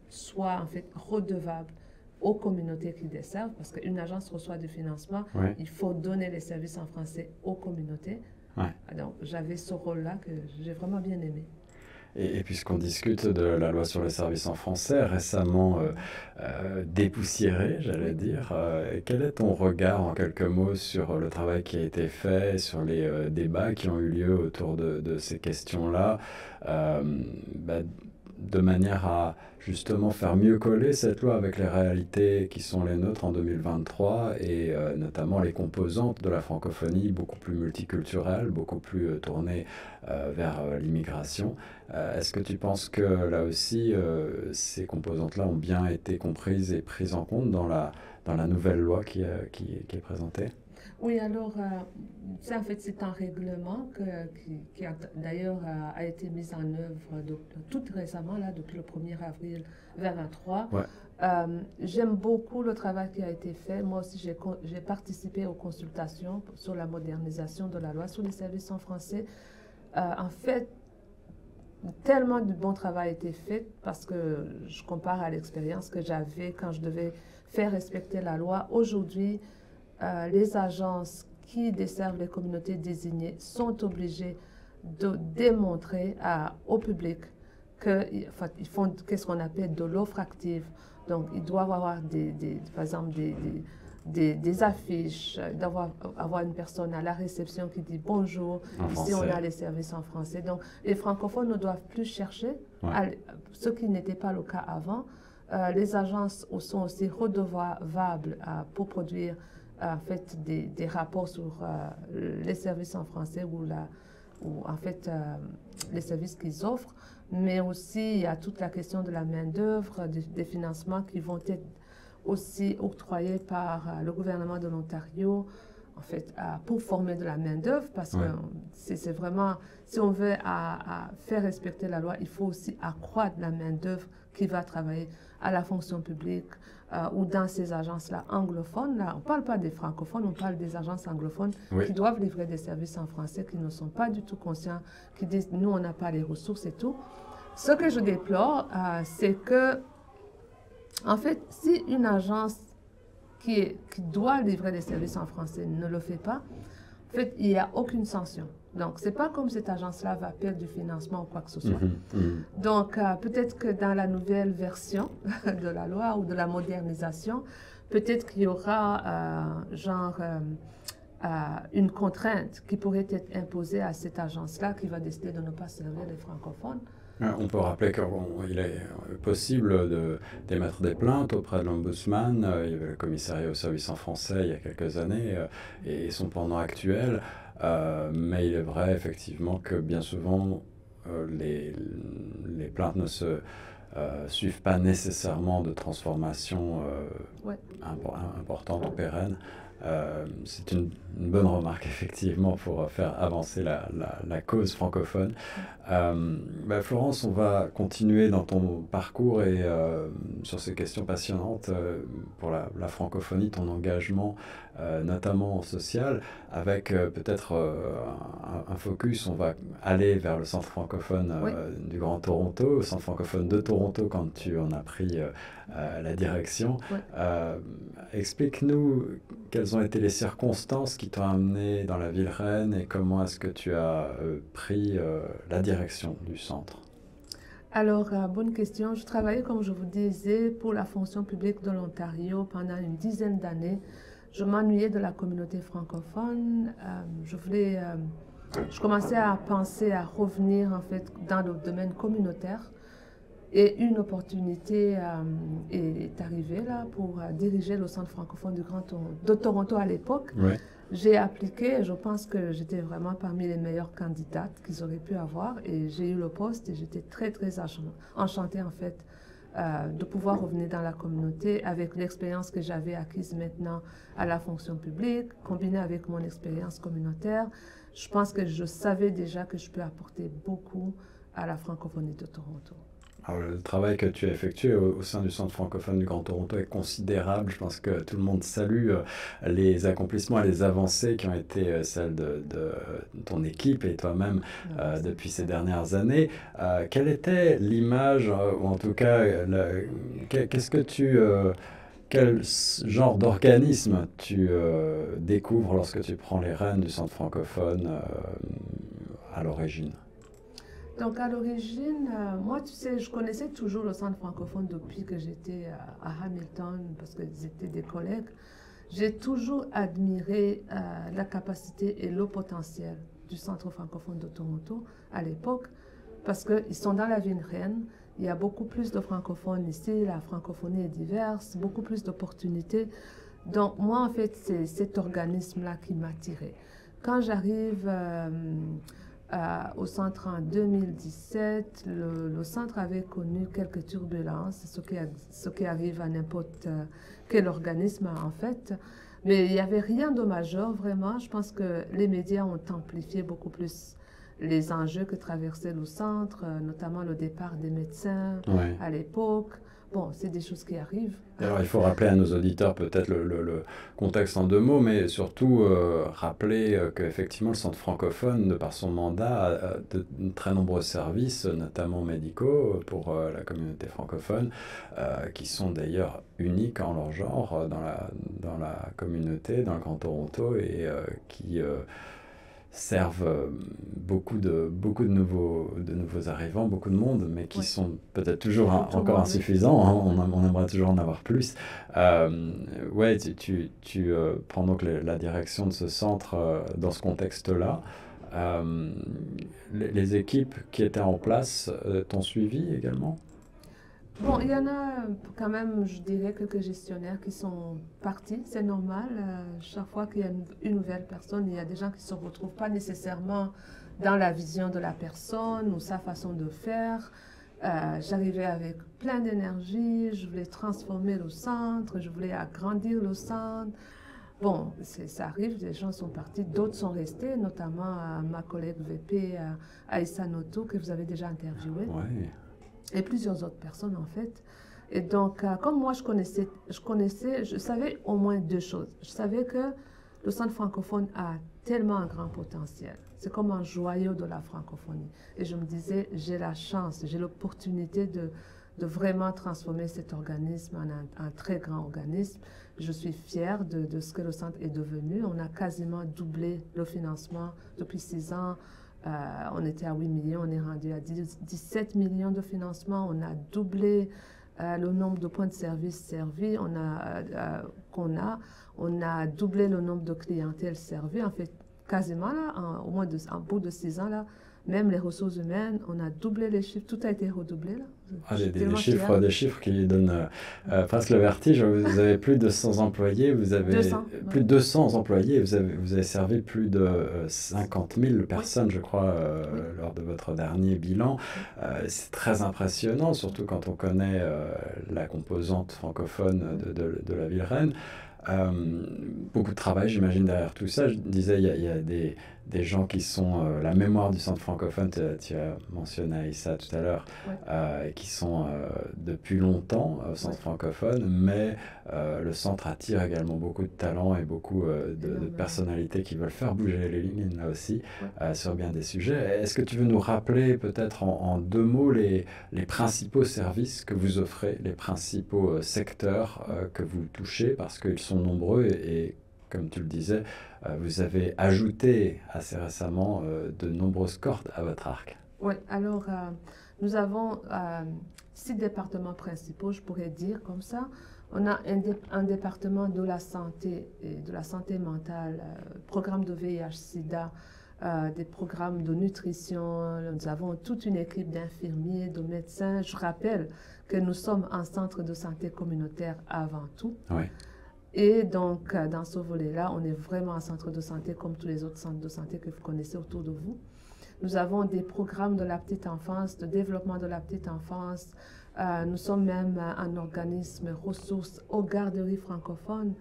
soient en fait redevables aux communautés qui desservent, parce qu'une agence reçoit du financement, Ouais. il faut donner les services en français aux communautés. Ouais. Donc, j'avais ce rôle-là que j'ai vraiment bien aimé. Et puisqu'on discute de la loi sur les services en français, récemment dépoussiérée, j'allais dire, quel est ton regard en quelques mots sur le travail qui a été fait, sur les débats qui ont eu lieu autour de ces questions-là, de manière à justement faire mieux coller cette loi avec les réalités qui sont les nôtres en 2023 et notamment les composantes de la francophonie beaucoup plus multiculturelles, beaucoup plus tournées vers l'immigration. Est-ce que tu penses que là aussi ces composantes-là ont bien été comprises et prises en compte dans la nouvelle loi qui est présentée? Oui, alors, ça, en fait, c'est un règlement qui d'ailleurs a été mis en œuvre tout récemment, là, depuis le 1er avril 2023. Ouais. J'aime beaucoup le travail qui a été fait. Moi aussi, j'ai participé aux consultations sur la modernisation de la loi sur les services en français. En fait, tellement de bon travail a été fait parce que je compare à l'expérience que j'avais quand je devais faire respecter la loi. Aujourd'hui, les agences qui desservent les communautés désignées sont obligées de démontrer au public qu'ils font ce qu'on appelle de l'offre active. Donc, ils doivent avoir par exemple des affiches, avoir une personne à la réception qui dit bonjour, ici on a les services en français. Donc, les francophones ne doivent plus chercher, ce qui n'était pas le cas avant. Les agences sont aussi redevables pour produire en fait, des rapports sur les services en français ou en fait les services qu'ils offrent, mais aussi il y a toute la question de la main-d'œuvre, des financements qui vont être aussi octroyés par le gouvernement de l'Ontario, en fait, pour former de la main-d'œuvre, parce que c'est vraiment, si on veut faire respecter la loi, il faut aussi accroître la main-d'œuvre qui va travailler à la fonction publique ou dans ces agences-là anglophones. Là, on ne parle pas des francophones, on parle des agences anglophones qui doivent livrer des services en français, qui ne sont pas du tout conscients, qui disent nous, on n'a pas les ressources et tout. Ce que je déplore, c'est que, en fait, si une agence qui doit livrer des services en français ne le fait pas, en fait, il n'y a aucune sanction. Donc, ce n'est pas comme cette agence-là va perdre du financement ou quoi que ce soit. Donc, peut-être que dans la nouvelle version de la loi ou de la modernisation, peut-être qu'il y aura une contrainte qui pourrait être imposée à cette agence-là qui va décider de ne pas servir les francophones. On peut rappeler qu'il est possible d'émettre des plaintes auprès de l'Ombudsman. Il y avait le commissariat au service en français il y a quelques années et son pendant actuel. Mais il est vrai effectivement que bien souvent les plaintes ne se suivent pas nécessairement de transformation importante ou pérenne. C'est une bonne remarque effectivement pour faire avancer la cause francophone. Florence, on va continuer dans ton parcours et sur ces questions passionnantes pour la francophonie, ton engagement notamment social, avec peut-être un focus. On va aller vers le centre francophone du Grand Toronto, le centre francophone de Toronto quand tu en as pris la direction. Explique-nous quelles ont été les circonstances qui t'ont amené dans la ville reine et comment est-ce que tu as pris la direction du centre? Alors, bonne question. Je travaillais, comme je vous disais, pour la fonction publique de l'Ontario pendant une dizaine d'années. Je m'ennuyais de la communauté francophone. Je commençais à penser à revenir en fait dans le domaine communautaire. Et une opportunité est arrivée là pour diriger le centre francophone de Toronto à l'époque. J'ai appliqué et je pense que j'étais vraiment parmi les meilleures candidates qu'ils auraient pu avoir. Et j'ai eu le poste et j'étais très, très enchantée en fait de pouvoir revenir dans la communauté avec l'expérience que j'avais acquise maintenant à la fonction publique, combinée avec mon expérience communautaire. Je pense que je savais déjà que je peux apporter beaucoup à la francophonie de Toronto. Alors, le travail que tu as effectué au sein du Centre francophone du Grand Toronto est considérable. Je pense que tout le monde salue les accomplissements et les avancées qui ont été celles de ton équipe et toi-même depuis ces dernières années. Quelle était l'image, ou en tout cas, quel genre d'organisme tu découvres lorsque tu prends les rênes du Centre francophone à l'origine? Donc, à l'origine, moi, tu sais, je connaissais toujours le centre francophone depuis que j'étais à Hamilton, parce qu'ils étaient des collègues. J'ai toujours admiré la capacité et le potentiel du centre francophone de Toronto à l'époque, parce qu'ils sont dans la ville reine. Il y a beaucoup plus de francophones ici, la francophonie est diverse, beaucoup plus d'opportunités. Donc, moi, en fait, c'est cet organisme-là qui m'a attirée. Quand j'arrive au centre en 2017, le centre avait connu quelques turbulences, ce qui arrive à n'importe quel organisme en fait. Mais il n'y avait rien de majeur vraiment. Je pense que les médias ont amplifié beaucoup plus les enjeux que traversait le centre, notamment le départ des médecins à l'époque. bon, c'est des choses qui arrivent. Alors, il faut rappeler à nos auditeurs peut-être le contexte en 2 mots, mais surtout rappeler qu'effectivement le Centre francophone, de par son mandat, a de très nombreux services, notamment médicaux, pour la communauté francophone, qui sont d'ailleurs uniques en leur genre dans la communauté, dans le Grand Toronto, et qui servent beaucoup de nouveaux arrivants, beaucoup de monde, mais qui sont peut-être toujours encore insuffisants. Hein, on aimerait toujours en avoir plus. Ouais, tu prends donc la direction de ce centre dans ce contexte-là. Les équipes qui étaient en place t'ont suivi également? Bon, il y en a quand même, je dirais, quelques gestionnaires qui sont partis, c'est normal. Chaque fois qu'il y a une nouvelle personne, il y a des gens qui ne se retrouvent pas nécessairement dans la vision de la personne ou sa façon de faire. J'arrivais avec plein d'énergie, je voulais transformer le centre, je voulais agrandir le centre. Bon, ça arrive, des gens sont partis, d'autres sont restés, notamment ma collègue VP, Aïssa Noto, que vous avez déjà interviewée. Ouais. Et plusieurs autres personnes en fait. Et donc, comme moi je savais au moins 2 choses. Je savais que le centre francophone a tellement un grand potentiel. C'est comme un joyau de la francophonie. Et je me disais, j'ai la chance, j'ai l'opportunité de vraiment transformer cet organisme en un très grand organisme. Je suis fière de ce que le centre est devenu. On a quasiment doublé le financement depuis 6 ans. On était à 8 millions, on est rendu à 17 millions de financement. On a doublé le nombre de points de service servis. On a doublé le nombre de clientèles servies. En fait, quasiment là, en bout de 6 ans là, même les ressources humaines, on a doublé les chiffres. Tout a été redoublé là. Des chiffres qui donnent presque le vertige. Vous avez plus de 100 employés, vous avez 200, plus de 200 employés, vous avez servi plus de 50 000 personnes, je crois, lors de votre dernier bilan. C'est très impressionnant, surtout quand on connaît la composante francophone de la ville reine. Beaucoup de travail, j'imagine, derrière tout ça. Je disais, il y a des gens qui sont la mémoire du centre francophone, tu as mentionné Aïssa tout à l'heure, qui sont depuis longtemps au centre francophone, mais le centre attire également beaucoup de talents et beaucoup de personnalités qui veulent faire bouger les lignes, là aussi, sur bien des sujets. Est-ce que tu veux nous rappeler peut-être en 2 mots les principaux services que vous offrez, les principaux secteurs que vous touchez, parce qu'ils sont nombreux et comme tu le disais, vous avez ajouté assez récemment de nombreuses cordes à votre arc. Oui, alors nous avons 6 départements principaux, je pourrais dire comme ça. On a un département de la santé et de la santé mentale, programme de VIH-Sida, des programmes de nutrition. Nous avons toute une équipe d'infirmiers, de médecins. Je rappelle que nous sommes un centre de santé communautaire avant tout. Oui. Et donc, dans ce volet-là, on est vraiment un centre de santé comme tous les autres centres de santé que vous connaissez autour de vous. Nous avons des programmes de la petite enfance, de développement de la petite enfance. Nous sommes même un organisme ressources aux garderies francophones.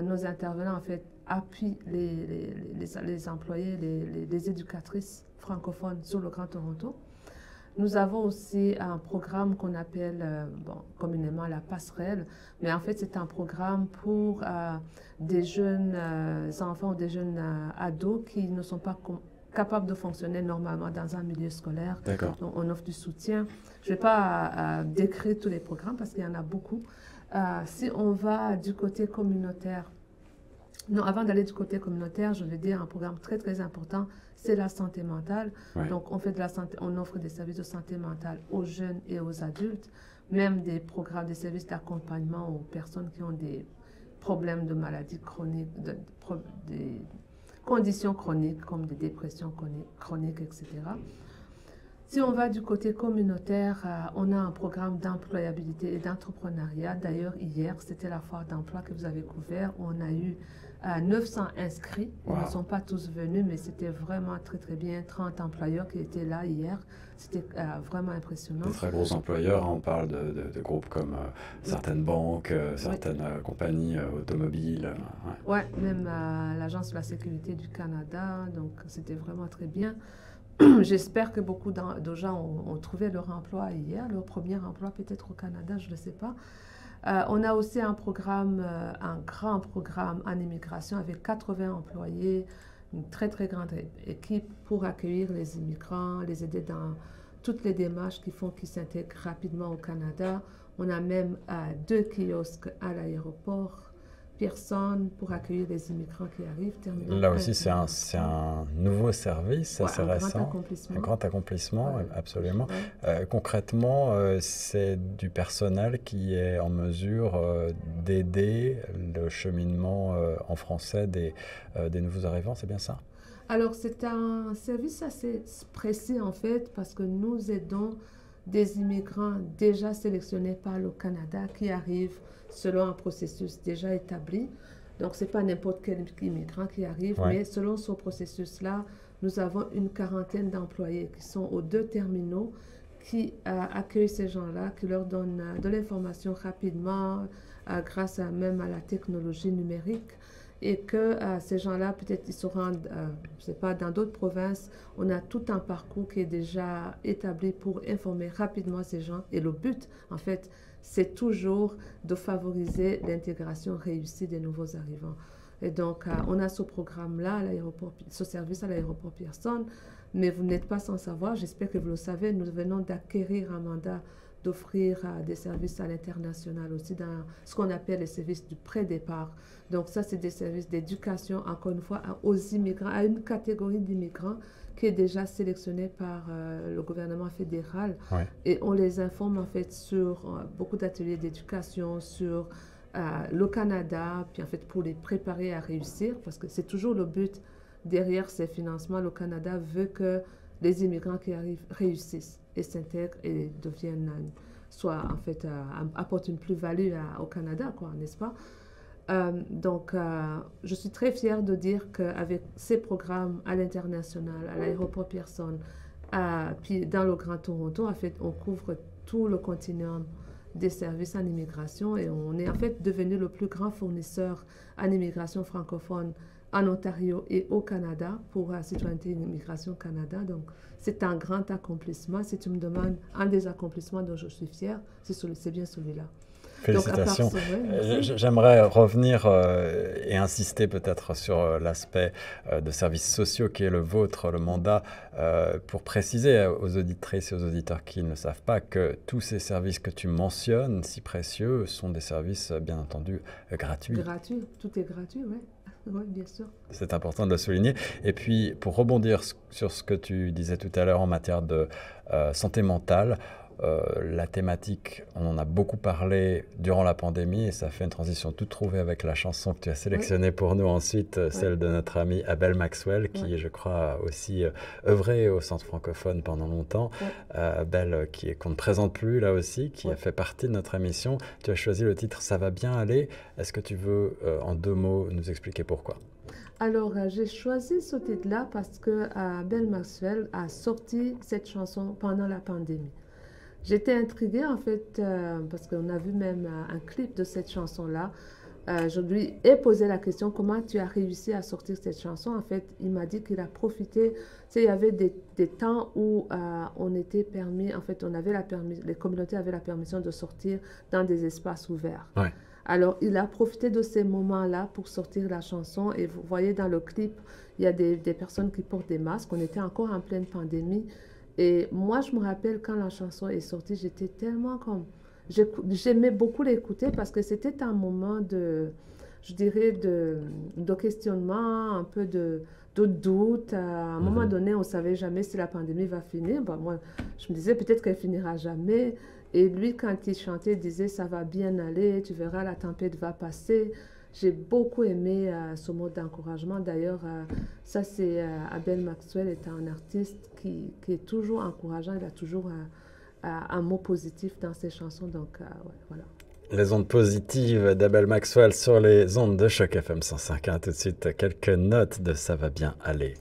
Nos intervenants, en fait, appuient les employés, les éducatrices francophones sur le Grand Toronto. Nous avons aussi un programme qu'on appelle communément la passerelle, mais en fait c'est un programme pour des jeunes enfants ou des jeunes ados qui ne sont pas capables de fonctionner normalement dans un milieu scolaire. D'accord. Donc on offre du soutien. Je ne vais pas décrire tous les programmes parce qu'il y en a beaucoup. Si on va du côté communautaire, non, avant d'aller du côté communautaire, je veux dire un programme très très important, c'est la santé mentale. Ouais. Donc on fait de la santé, on offre des services de santé mentale aux jeunes et aux adultes, même des programmes, des services d'accompagnement aux personnes qui ont des problèmes de maladies chroniques, des conditions chroniques comme des dépressions chroniques, etc. Si on va du côté communautaire, on a un programme d'employabilité et d'entrepreneuriat. D'ailleurs, hier, c'était la foire d'emploi que vous avez couvert. On a eu 900 inscrits. Ils ne sont pas tous venus, mais c'était vraiment très, très bien. 30 employeurs qui étaient là hier. C'était vraiment impressionnant. Des très gros employeurs, hein. On parle de groupes comme certaines banques, certaines compagnies automobiles. Ouais, même l'Agence de la sécurité du Canada. Donc, c'était vraiment très bien. j'espère que beaucoup de gens ont trouvé leur emploi hier, leur premier emploi peut-être au Canada, je ne sais pas. On a aussi un programme, un grand programme en immigration avec 80 employés, une très très grande équipe pour accueillir les immigrants, les aider dans toutes les démarches qui font qu'ils s'intègrent rapidement au Canada. On a même 2 kiosques à l'aéroport Pearson pour accueillir les immigrants qui arrivent. Là aussi, c'est un nouveau service, assez récent. Un grand accomplissement, ouais. absolument. Ouais. Concrètement, c'est du personnel qui est en mesure d'aider le cheminement en français des nouveaux arrivants, c'est bien ça? Alors, c'est un service assez précis, en fait, parce que nous aidons des immigrants déjà sélectionnés par le Canada qui arrivent selon un processus déjà établi. Donc, ce n'est pas n'importe quel immigrant qui arrive, ouais. mais selon ce processus-là, nous avons une quarantaine d'employés qui sont aux 2 terminaux qui accueillent ces gens-là, qui leur donnent de l'information rapidement grâce même à la technologie numérique. Et que ces gens-là, peut-être ils se rendent, je ne sais pas, dans d'autres provinces, on a tout un parcours qui est déjà établi pour informer rapidement ces gens. Et le but, en fait, c'est toujours de favoriser l'intégration réussie des nouveaux arrivants. Et donc, on a ce programme-là, à l'aéroport, ce service à l'aéroport Pearson, mais vous n'êtes pas sans savoir, j'espère que vous le savez, nous venons d'acquérir un mandat d'offrir des services à l'international aussi dans ce qu'on appelle les services du pré-départ. Donc ça, c'est des services d'éducation, encore une fois, aux immigrants, à une catégorie d'immigrants qui est déjà sélectionnée par le gouvernement fédéral. Ouais. Et on les informe en fait sur beaucoup d'ateliers d'éducation, sur le Canada, puis en fait pour les préparer à réussir, parce que c'est toujours le but derrière ces financements. Le Canada veut que les immigrants qui arrivent réussissent et s'intègrent et deviennent, soit en fait, apportent une plus-value au Canada, quoi, n'est-ce pas? Donc, je suis très fière de dire qu'avec ces programmes à l'international, à l'aéroport Pearson, puis dans le Grand Toronto, en fait, on couvre tout le continuum des services en immigration et on est en fait devenu le plus grand fournisseur en immigration francophone en Ontario et au Canada pour Citoyenneté et Immigration Canada. Donc, c'est un grand accomplissement. Si tu me demandes un des accomplissements dont je suis fière, c'est bien celui-là. Félicitations. J'aimerais revenir et insister peut-être sur l'aspect de services sociaux qui est le vôtre, le mandat, pour préciser aux auditrices et aux auditeurs qui ne le savent pas que tous ces services que tu mentionnes, si précieux, sont des services bien entendu gratuits. Gratuits, tout est gratuit, oui. Oui, bien sûr. C'est important de le souligner. Et puis, pour rebondir sur ce que tu disais tout à l'heure en matière de santé mentale, la thématique, on en a beaucoup parlé durant la pandémie et ça fait une transition toute trouvée avec la chanson que tu as sélectionnée pour nous ensuite, celle de notre amie Abel Maxwell, qui, je crois, a aussi œuvré au Centre francophone pendant longtemps. Abel, qu'on ne présente plus là aussi, qui a fait partie de notre émission. Tu as choisi le titre « Ça va bien aller ». Est-ce que tu veux, en 2 mots, nous expliquer pourquoi ? Alors, j'ai choisi ce titre-là parce que Abel Maxwell a sorti cette chanson pendant la pandémie. J'étais intriguée en fait parce qu'on a vu même un clip de cette chanson-là. Je lui ai posé la question, comment tu as réussi à sortir cette chanson? En fait, il m'a dit qu'il a profité. Tu sais, il y avait des temps où on était permis, en fait, les communautés avaient la permission de sortir dans des espaces ouverts. Ouais. Alors, il a profité de ces moments-là pour sortir la chanson. Et vous voyez dans le clip, il y a des personnes qui portent des masques. On était encore en pleine pandémie. Et moi, je me rappelle quand la chanson est sortie, j'étais tellement comme... J'aimais beaucoup l'écouter parce que c'était un moment je dirais, de questionnement, un peu de doute. À un moment donné, on ne savait jamais si la pandémie va finir. Bah, moi, je me disais peut-être qu'elle finira jamais. Et lui, quand il chantait, il disait « ça va bien aller, tu verras, la tempête va passer ». J'ai beaucoup aimé ce mot d'encouragement. D'ailleurs, ça c'est Abel Maxwell est un artiste qui est toujours encourageant. Il a toujours un mot positif dans ses chansons. Donc, voilà. Les ondes positives d'Abel Maxwell sur les ondes de Choc FM 105.1. Tout de suite, quelques notes de Ça va bien aller.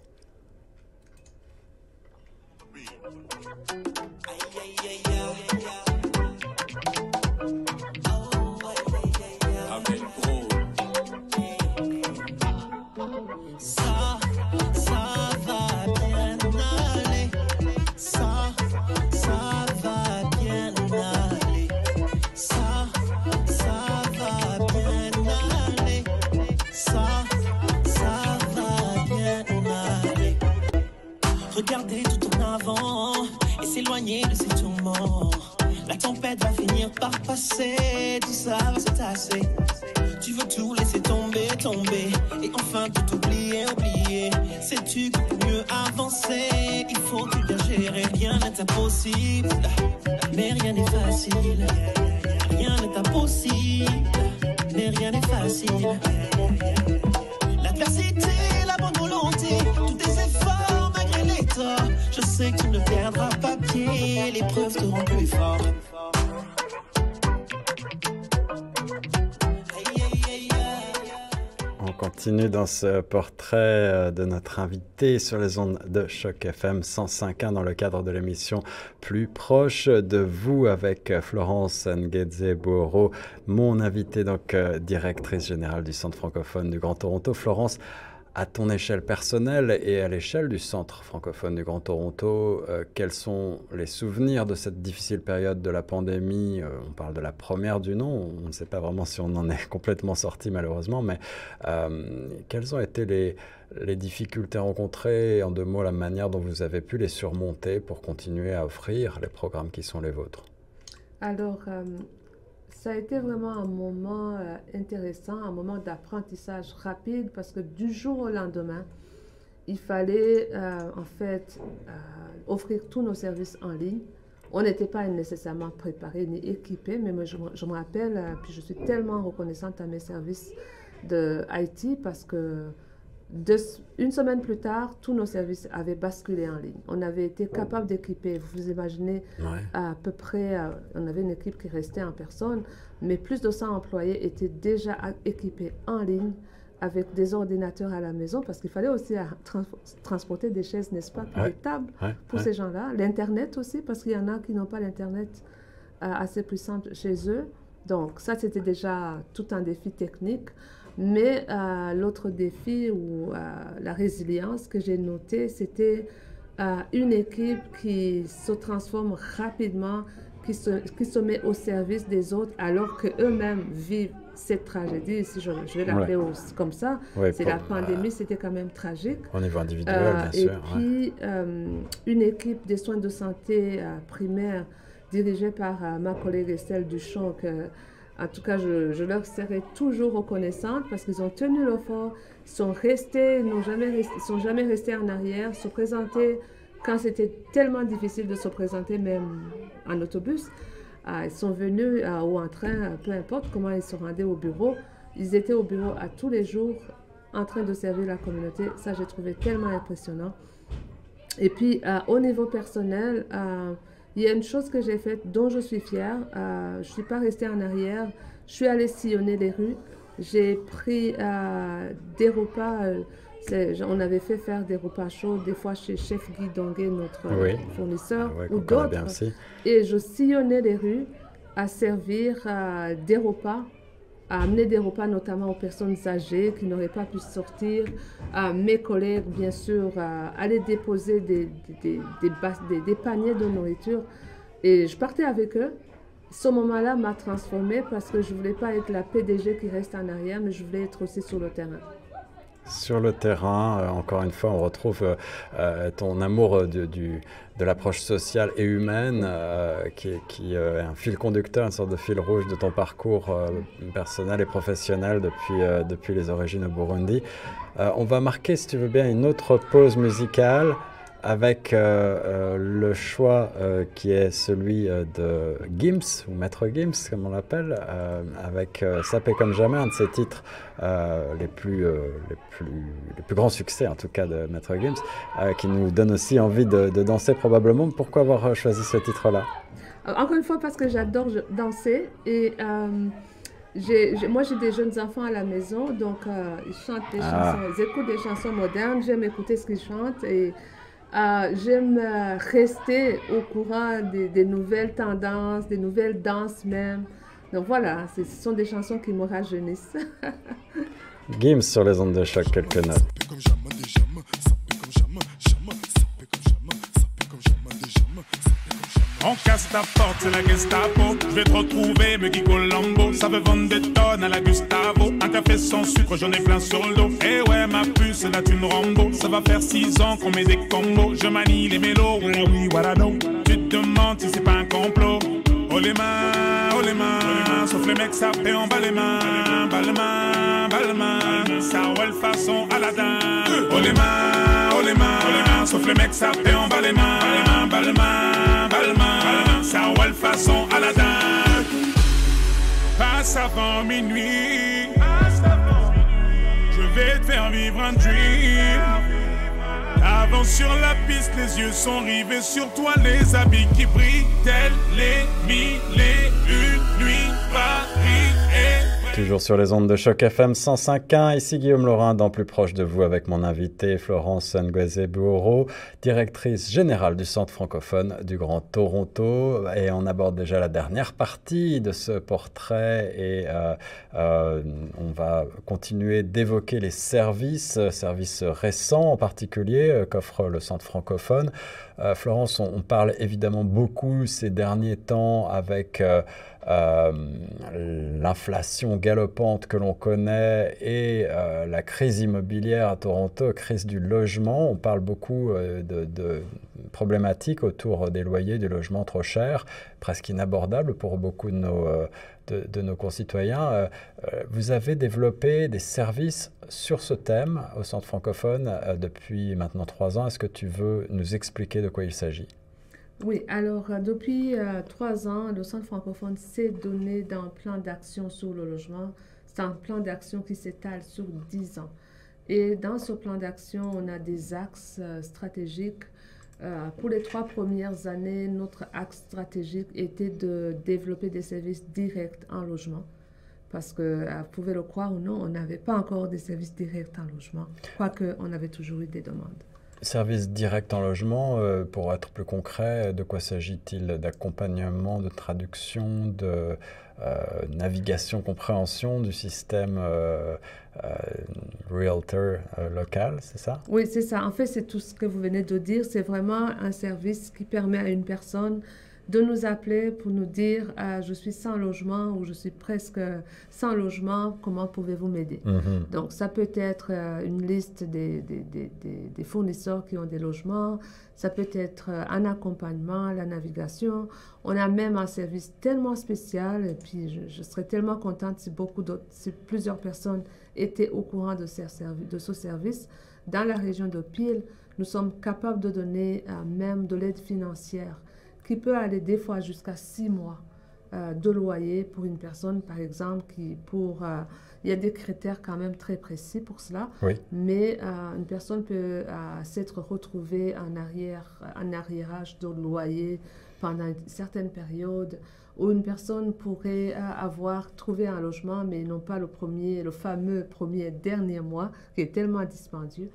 Ça va bien aller. avancer, tout ça va se tasser. Tu veux tout laisser tomber, tomber, et enfin tout oublier, oublier. Sais-tu que pour mieux avancer, il faut tout bien gérer. Rien n'est impossible, mais rien n'est facile. Rien n'est impossible, mais rien n'est facile. L'adversité, la bonne volonté, tous tes efforts malgré les torts. Je sais que tu ne perdras pas pied, l'épreuve te rend plus fort. On continue dans ce portrait de notre invité sur les ondes de Choc FM 105.1 dans le cadre de l'émission Plus proche de vous avec Florence Nguedze-Booro, mon invitée, donc directrice générale du Centre francophone du Grand Toronto. Florence, à ton échelle personnelle et à l'échelle du Centre francophone du Grand Toronto, quels sont les souvenirs de cette difficile période de la pandémie? On parle de la première du nom, on ne sait pas vraiment si on en est complètement sorti malheureusement, mais quelles ont été les difficultés rencontrées et en deux mots la manière dont vous avez pu les surmonter pour continuer à offrir les programmes qui sont les vôtres? Alors, ça a été vraiment un moment intéressant, un moment d'apprentissage rapide parce que du jour au lendemain, il fallait en fait offrir tous nos services en ligne. On n'était pas nécessairement préparés ni équipés, mais moi, je me rappelle, puis je suis tellement reconnaissante à mes services de IT parce que une semaine plus tard, tous nos services avaient basculé en ligne. On avait été capable d'équiper, vous imaginez, à peu près, on avait une équipe qui restait en personne, mais plus de 100 employés étaient déjà équipés en ligne avec des ordinateurs à la maison parce qu'il fallait aussi transporter des chaises, n'est-ce pas, puis des tables pour ces gens-là. L'Internet aussi, parce qu'il y en a qui n'ont pas l'Internet assez puissant chez eux. Donc ça, c'était déjà tout un défi technique. Mais l'autre défi ou la résilience que j'ai noté, c'était une équipe qui se transforme rapidement, qui se met au service des autres alors qu'eux-mêmes vivent cette tragédie, si je vais l'appeler comme ça. C'est la pandémie, c'était quand même tragique. Au niveau individuel, bien sûr. Et puis, une équipe des soins de santé primaires dirigée par ma collègue Estelle Duchamp, en tout cas, je leur serai toujours reconnaissante parce qu'ils ont tenu le fort, ils sont jamais restés en arrière, se présenter quand c'était tellement difficile de se présenter même en autobus. Ils sont venus ou en train, peu importe comment ils se rendaient au bureau. Ils étaient au bureau à tous les jours en train de servir la communauté. Ça, j'ai trouvé tellement impressionnant. Et puis, au niveau personnel, il y a une chose que j'ai faite dont je suis fière. Je ne suis pas restée en arrière. Je suis allée sillonner les rues. J'ai pris des repas. On avait fait faire des repas chauds, des fois chez Chef Guy Dongué, notre fournisseur, ou d'autres. Et je sillonnais les rues à servir des repas, à amener des repas notamment aux personnes âgées qui n'auraient pas pu sortir. Mes collègues, bien sûr, allaient déposer des paniers de nourriture. Et je partais avec eux. Ce moment-là m'a transformée parce que je ne voulais pas être la PDG qui reste en arrière, mais je voulais être aussi sur le terrain. Sur le terrain, encore une fois, on retrouve ton amour de l'approche sociale et humaine qui est un fil conducteur, une sorte de fil rouge de ton parcours personnel et professionnel depuis les origines au Burundi. On va marquer, si tu veux bien, une autre pause musicale avec le choix qui est celui de Gims, ou Maître Gims, comme on l'appelle, avec Sapé comme jamais, un de ses titres les plus grands succès, en tout cas, de Maître Gims, qui nous donne aussi envie de danser probablement. Pourquoi avoir choisi ce titre-là? Encore une fois, parce que j'adore danser et moi, j'ai des jeunes enfants à la maison, donc ils chantent des chansons, ils écoutent des chansons modernes, j'aime écouter ce qu'ils chantent et j'aime rester au courant des nouvelles tendances, des nouvelles danses même. Donc voilà, ce sont des chansons qui me rajeunissent. Gims sur les ondes de choc, quelques notes. On casse ta porte, c'est la Gestapo. Je vais te retrouver, me Guy Colombo. Ça veut vendre des tonnes à la Gustavo. Un café sans sucre, j'en ai plein sur le dos. Eh ouais, ma puce, là tu me Rambo. Ça va faire 6 ans qu'on met des combos. Je manie les mélos, voilà oui, voilà non. Tu te demandes si c'est pas un complot. Oh les mains, sauf les mecs ça fait en bas les mains. Balmain, ça roule façon Aladdin. Oh les mains, sauf les mecs ça fait en bas les mains. Balmain, ça roule façon Aladdin. Passe avant minuit, je vais te faire vivre un dream. Avance sur la piste, les yeux sont rivés sur toi, les habits qui brillent, tels les mille et une nuits, Paris est... Toujours sur les ondes de Choc FM 105.1, ici Guillaume Laurin, dans Plus proche de vous avec mon invité Florence Ngueze-Buoro, directrice générale du Centre francophone du Grand Toronto. Et on aborde déjà la dernière partie de ce portrait et on va continuer d'évoquer les services récents en particulier qu'offre le Centre francophone. Florence, on parle évidemment beaucoup ces derniers temps avec l'inflation galopante que l'on connaît et la crise immobilière à Toronto, crise du logement. On parle beaucoup de problématiques autour des loyers, du logement trop cher, presque inabordable pour beaucoup de nos concitoyens. Vous avez développé des services sur ce thème au Centre francophone depuis maintenant 3 ans. Est-ce que tu veux nous expliquer de quoi il s'agit ? Oui, alors depuis 3 ans, le Centre francophone s'est donné d'un plan d'action sur le logement. C'est un plan d'action qui s'étale sur 10 ans. Et dans ce plan d'action, on a des axes stratégiques. Pour les 3 premières années, notre axe stratégique était de développer des services directs en logement. Parce que, vous pouvez le croire ou non, on n'avait pas encore des services directs en logement, quoique on avait toujours eu des demandes. Service direct en logement, pour être plus concret, de quoi s'agit-il? D'accompagnement, de traduction, de navigation, compréhension du système realtor local, c'est ça? Oui, c'est ça. En fait, c'est tout ce que vous venez de dire. C'est vraiment un service qui permet à une personne de nous appeler pour nous dire je suis sans logement ou je suis presque sans logement, comment pouvez-vous m'aider? Donc, ça peut être une liste des fournisseurs qui ont des logements, ça peut être un accompagnement, la navigation. On a même un service tellement spécial et puis je serais tellement contente si plusieurs personnes étaient au courant de ce service. Dans la région de Peel, nous sommes capables de donner même de l'aide financière qui peut aller des fois jusqu'à 6 mois de loyer pour une personne, par exemple, il y a des critères quand même très précis pour cela, oui. Mais une personne peut s'être retrouvée en arriérage de loyer pendant une certaine période, ou une personne pourrait avoir trouvé un logement, mais non pas le fameux premier dernier mois, qui est tellement dispendieux,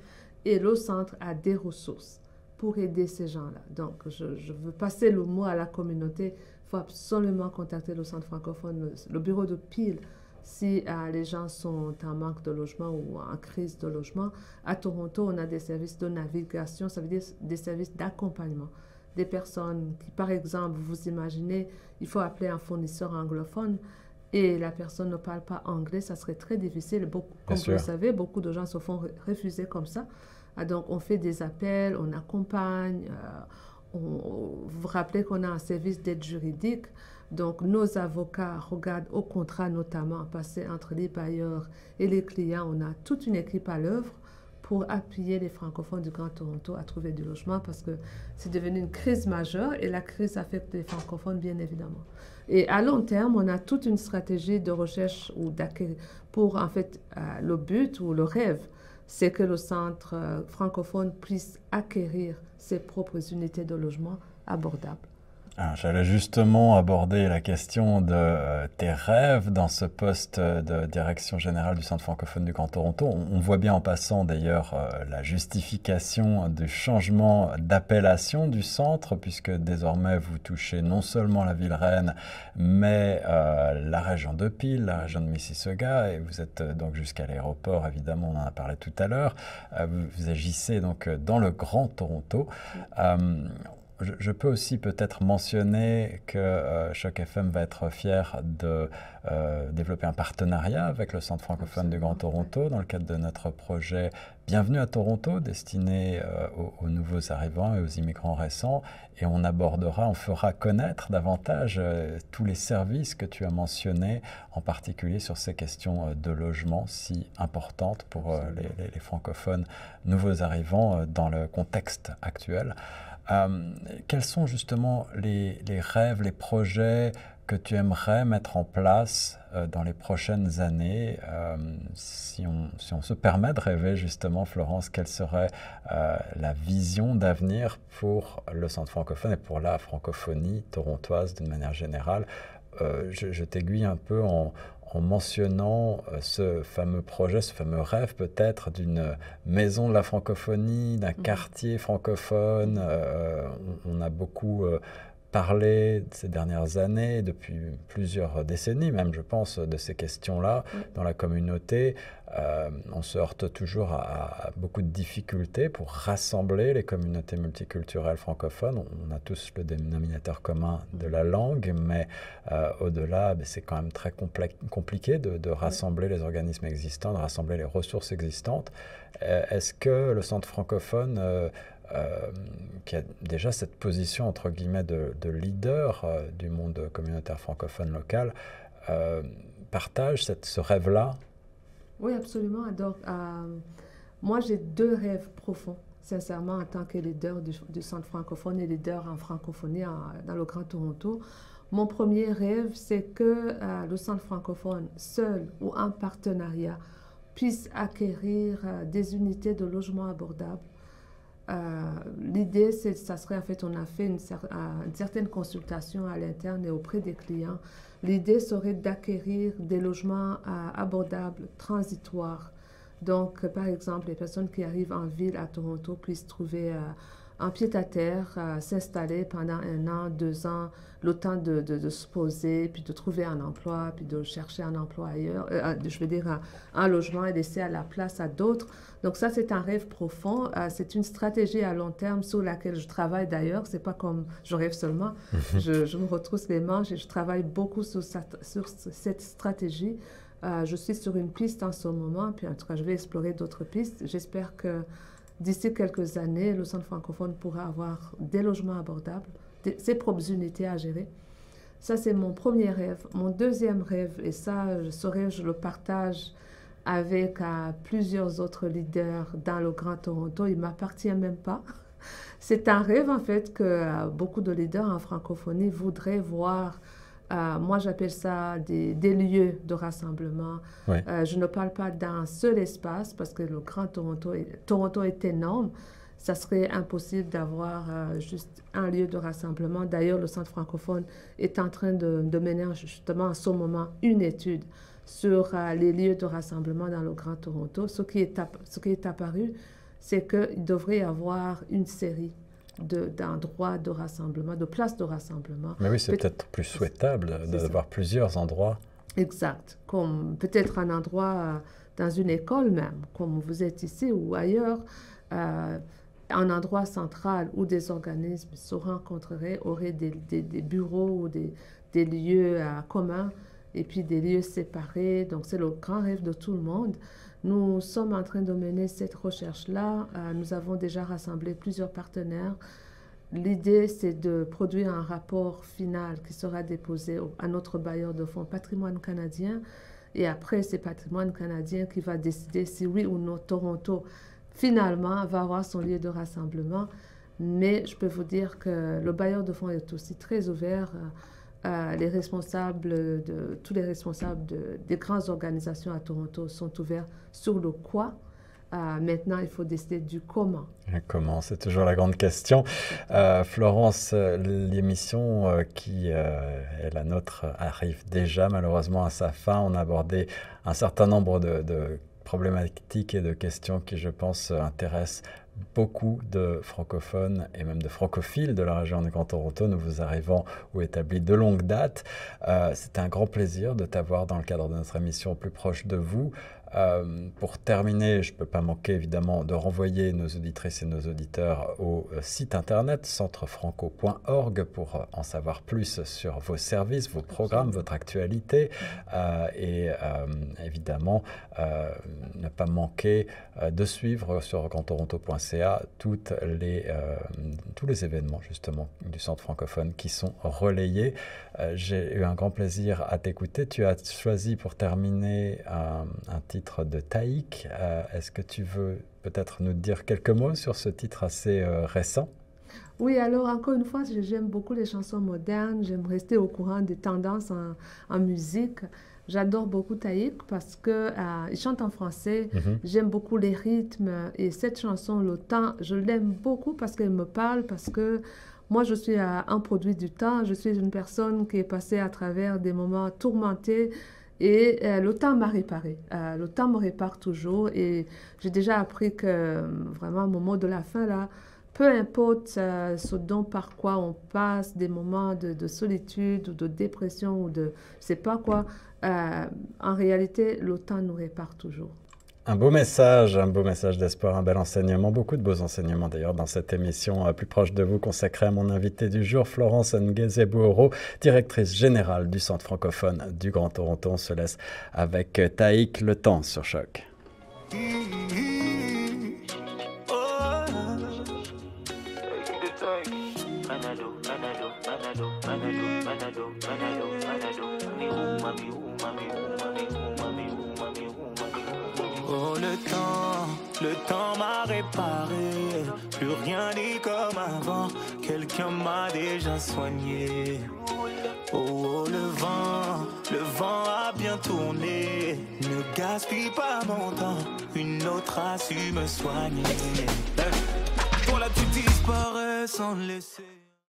et le centre a des ressources pour aider ces gens-là. Donc, je veux passer le mot à la communauté. Il faut absolument contacter le Centre francophone, le bureau de Peel, si les gens sont en manque de logement ou en crise de logement. À Toronto, on a des services de navigation, ça veut dire des services d'accompagnement. Des personnes qui, par exemple, vous imaginez, il faut appeler un fournisseur anglophone et la personne ne parle pas anglais, ça serait très difficile. Comme vous le savez, beaucoup de gens se font refuser comme ça. Donc, on fait des appels, on accompagne. Vous vous rappelez qu'on a un service d'aide juridique. Donc, nos avocats regardent au contrat notamment passé entre les bailleurs et les clients. On a toute une équipe à l'œuvre pour appuyer les francophones du Grand Toronto à trouver du logement parce que c'est devenu une crise majeure et la crise affecte les francophones, bien évidemment. Et à long terme, on a toute une stratégie de recherche pour, en fait, le but ou le rêve, c'est que le centre francophone puisse acquérir ses propres unités de logement abordables. J'allais justement aborder la question de tes rêves dans ce poste de direction générale du Centre francophone du Grand Toronto. On voit bien en passant d'ailleurs la justification du changement d'appellation du centre, puisque désormais vous touchez non seulement la ville reine, mais la région de Peel, la région de Mississauga, et vous êtes donc jusqu'à l'aéroport, évidemment, on en a parlé tout à l'heure. Vous agissez donc dans le Grand Toronto. je peux aussi peut-être mentionner que Choc FM va être fier de développer un partenariat avec le Centre francophone du Grand Toronto dans le cadre de notre projet Bienvenue à Toronto, destiné aux nouveaux arrivants et aux immigrants récents. Et on fera connaître davantage tous les services que tu as mentionnés, en particulier sur ces questions de logement si importantes pour les francophones nouveaux arrivants dans le contexte actuel. Quels sont justement les rêves, les projets que tu aimerais mettre en place dans les prochaines années? Si on se permet de rêver justement, Florence, quelle serait la vision d'avenir pour le Centre francophone et pour la francophonie torontoise d'une manière générale? Je t'aiguille un peu en mentionnant ce fameux projet, ce fameux rêve peut-être d'une maison de la francophonie, d'un quartier francophone. On a beaucoup parlé ces dernières années, depuis plusieurs décennies même, je pense, de ces questions-là dans la communauté. On se heurte toujours à beaucoup de difficultés pour rassembler les communautés multiculturelles francophones. On a tous le dénominateur commun de la langue, mais au-delà, c'est quand même très compliqué de rassembler les organismes existants, de rassembler les ressources existantes. Est-ce que le Centre francophone, qui a déjà cette position entre guillemets de leader du monde communautaire francophone local, partage ce rêve-là? Oui, absolument. Donc, moi, j'ai deux rêves profonds, sincèrement, en tant que leader du Centre francophone et leader en francophonie dans le Grand Toronto. Mon premier rêve, c'est que le Centre francophone, seul ou en partenariat, puisse acquérir des unités de logement abordables. L'idée, ça serait en fait, on a fait une certaine consultation à l'interne et auprès des clients. L'idée serait d'acquérir des logements abordables, transitoires. Donc, par exemple, les personnes qui arrivent en ville à Toronto puissent trouver un pied-à-terre, s'installer pendant 1 an, 2 ans, le temps de se poser, puis de trouver un emploi, puis de chercher un emploi ailleurs, je veux dire un logement et laisser à la place à d'autres. Donc ça, c'est un rêve profond. C'est une stratégie à long terme sur laquelle je travaille d'ailleurs. C'est pas comme je rêve seulement. Je me retrousse les manches et je travaille beaucoup sur cette stratégie. Je suis sur une piste en ce moment, puis en tout cas, je vais explorer d'autres pistes. J'espère que d'ici quelques années, le Centre francophone pourra avoir des logements abordables, ses propres unités à gérer. Ça, c'est mon premier rêve. Mon deuxième rêve, et ça, ce rêve, je le partage avec plusieurs autres leaders dans le Grand Toronto. Il ne m'appartient même pas. C'est un rêve, en fait, que beaucoup de leaders en francophonie voudraient voir. Moi, j'appelle ça des lieux de rassemblement. Ouais. Je ne parle pas d'un seul espace parce que le Grand Toronto est énorme. Ça serait impossible d'avoir juste un lieu de rassemblement. D'ailleurs, le Centre francophone est en train de mener justement en ce moment une étude sur les lieux de rassemblement dans le Grand Toronto. Ce qui est apparu, c'est qu'il devrait y avoir une série d'endroits de rassemblement, de places de rassemblement. Mais oui, c'est peut-être plus souhaitable d'avoir plusieurs endroits. Exact. Comme peut-être un endroit dans une école même, comme vous êtes ici ou ailleurs, un endroit central où des organismes se rencontreraient, auraient des bureaux ou des lieux communs et puis des lieux séparés. Donc, c'est le grand rêve de tout le monde. Nous sommes en train de mener cette recherche-là. Nous avons déjà rassemblé plusieurs partenaires. L'idée, c'est de produire un rapport final qui sera déposé à notre bailleur de fonds Patrimoine canadien. Et après, c'est Patrimoine canadien qui va décider si oui ou non Toronto, finalement, va avoir son lieu de rassemblement. Mais je peux vous dire que le bailleur de fonds est aussi très ouvert. Tous les responsables des grandes organisations à Toronto sont ouverts sur le quoi. Maintenant, il faut décider du comment. Et comment, c'est toujours la grande question. Florence, l'émission qui est la nôtre arrive déjà malheureusement à sa fin. On a abordé un certain nombre de problématiques et de questions qui, je pense, intéressent beaucoup de francophones et même de francophiles de la région du Grand Toronto, nous vous arrivons ou établis de longue date. C'était un grand plaisir de t'avoir dans le cadre de notre émission Plus proche de vous. Pour terminer, je ne peux pas manquer évidemment de renvoyer nos auditrices et nos auditeurs au site internet centrefranco.org pour en savoir plus sur vos services, vos programmes, votre actualité et évidemment ne pas manquer de suivre sur grandtoronto.ca tous les événements justement du centre francophone qui sont relayés. J'ai eu un grand plaisir à t'écouter. Tu as choisi pour terminer un titre de Taïk. Est-ce que tu veux peut-être nous dire quelques mots sur ce titre assez récent? Oui, alors encore une fois, j'aime beaucoup les chansons modernes. J'aime rester au courant des tendances en musique. J'adore beaucoup Taïk parce qu'il chante en français. J'aime beaucoup les rythmes. Et cette chanson, Le Temps, je l'aime beaucoup parce qu'elle me parle, parce que moi, je suis un produit du temps. Je suis une personne qui est passée à travers des moments tourmentés. Et le temps m'a réparé. Le temps me répare toujours. Et j'ai déjà appris que vraiment, au moment de la fin, là, peu importe ce dont par quoi on passe, des moments de solitude ou de dépression ou de je sais pas quoi, en réalité, le temps nous répare toujours. Un beau message d'espoir, un bel enseignement, beaucoup de beaux enseignements d'ailleurs dans cette émission Plus proche de vous consacrée à mon invité du jour, Florence Ngeze-Bouoro, directrice générale du Centre francophone du Grand Toronto. On se laisse avec Taïk, Le Temps sur Choc. Oh, le temps m'a réparé, plus rien n'est comme avant, quelqu'un m'a déjà soigné. Oh, le vent a bien tourné, ne gaspille pas mon temps, une autre a su me soigner. Toi là tu disparais sans laisser.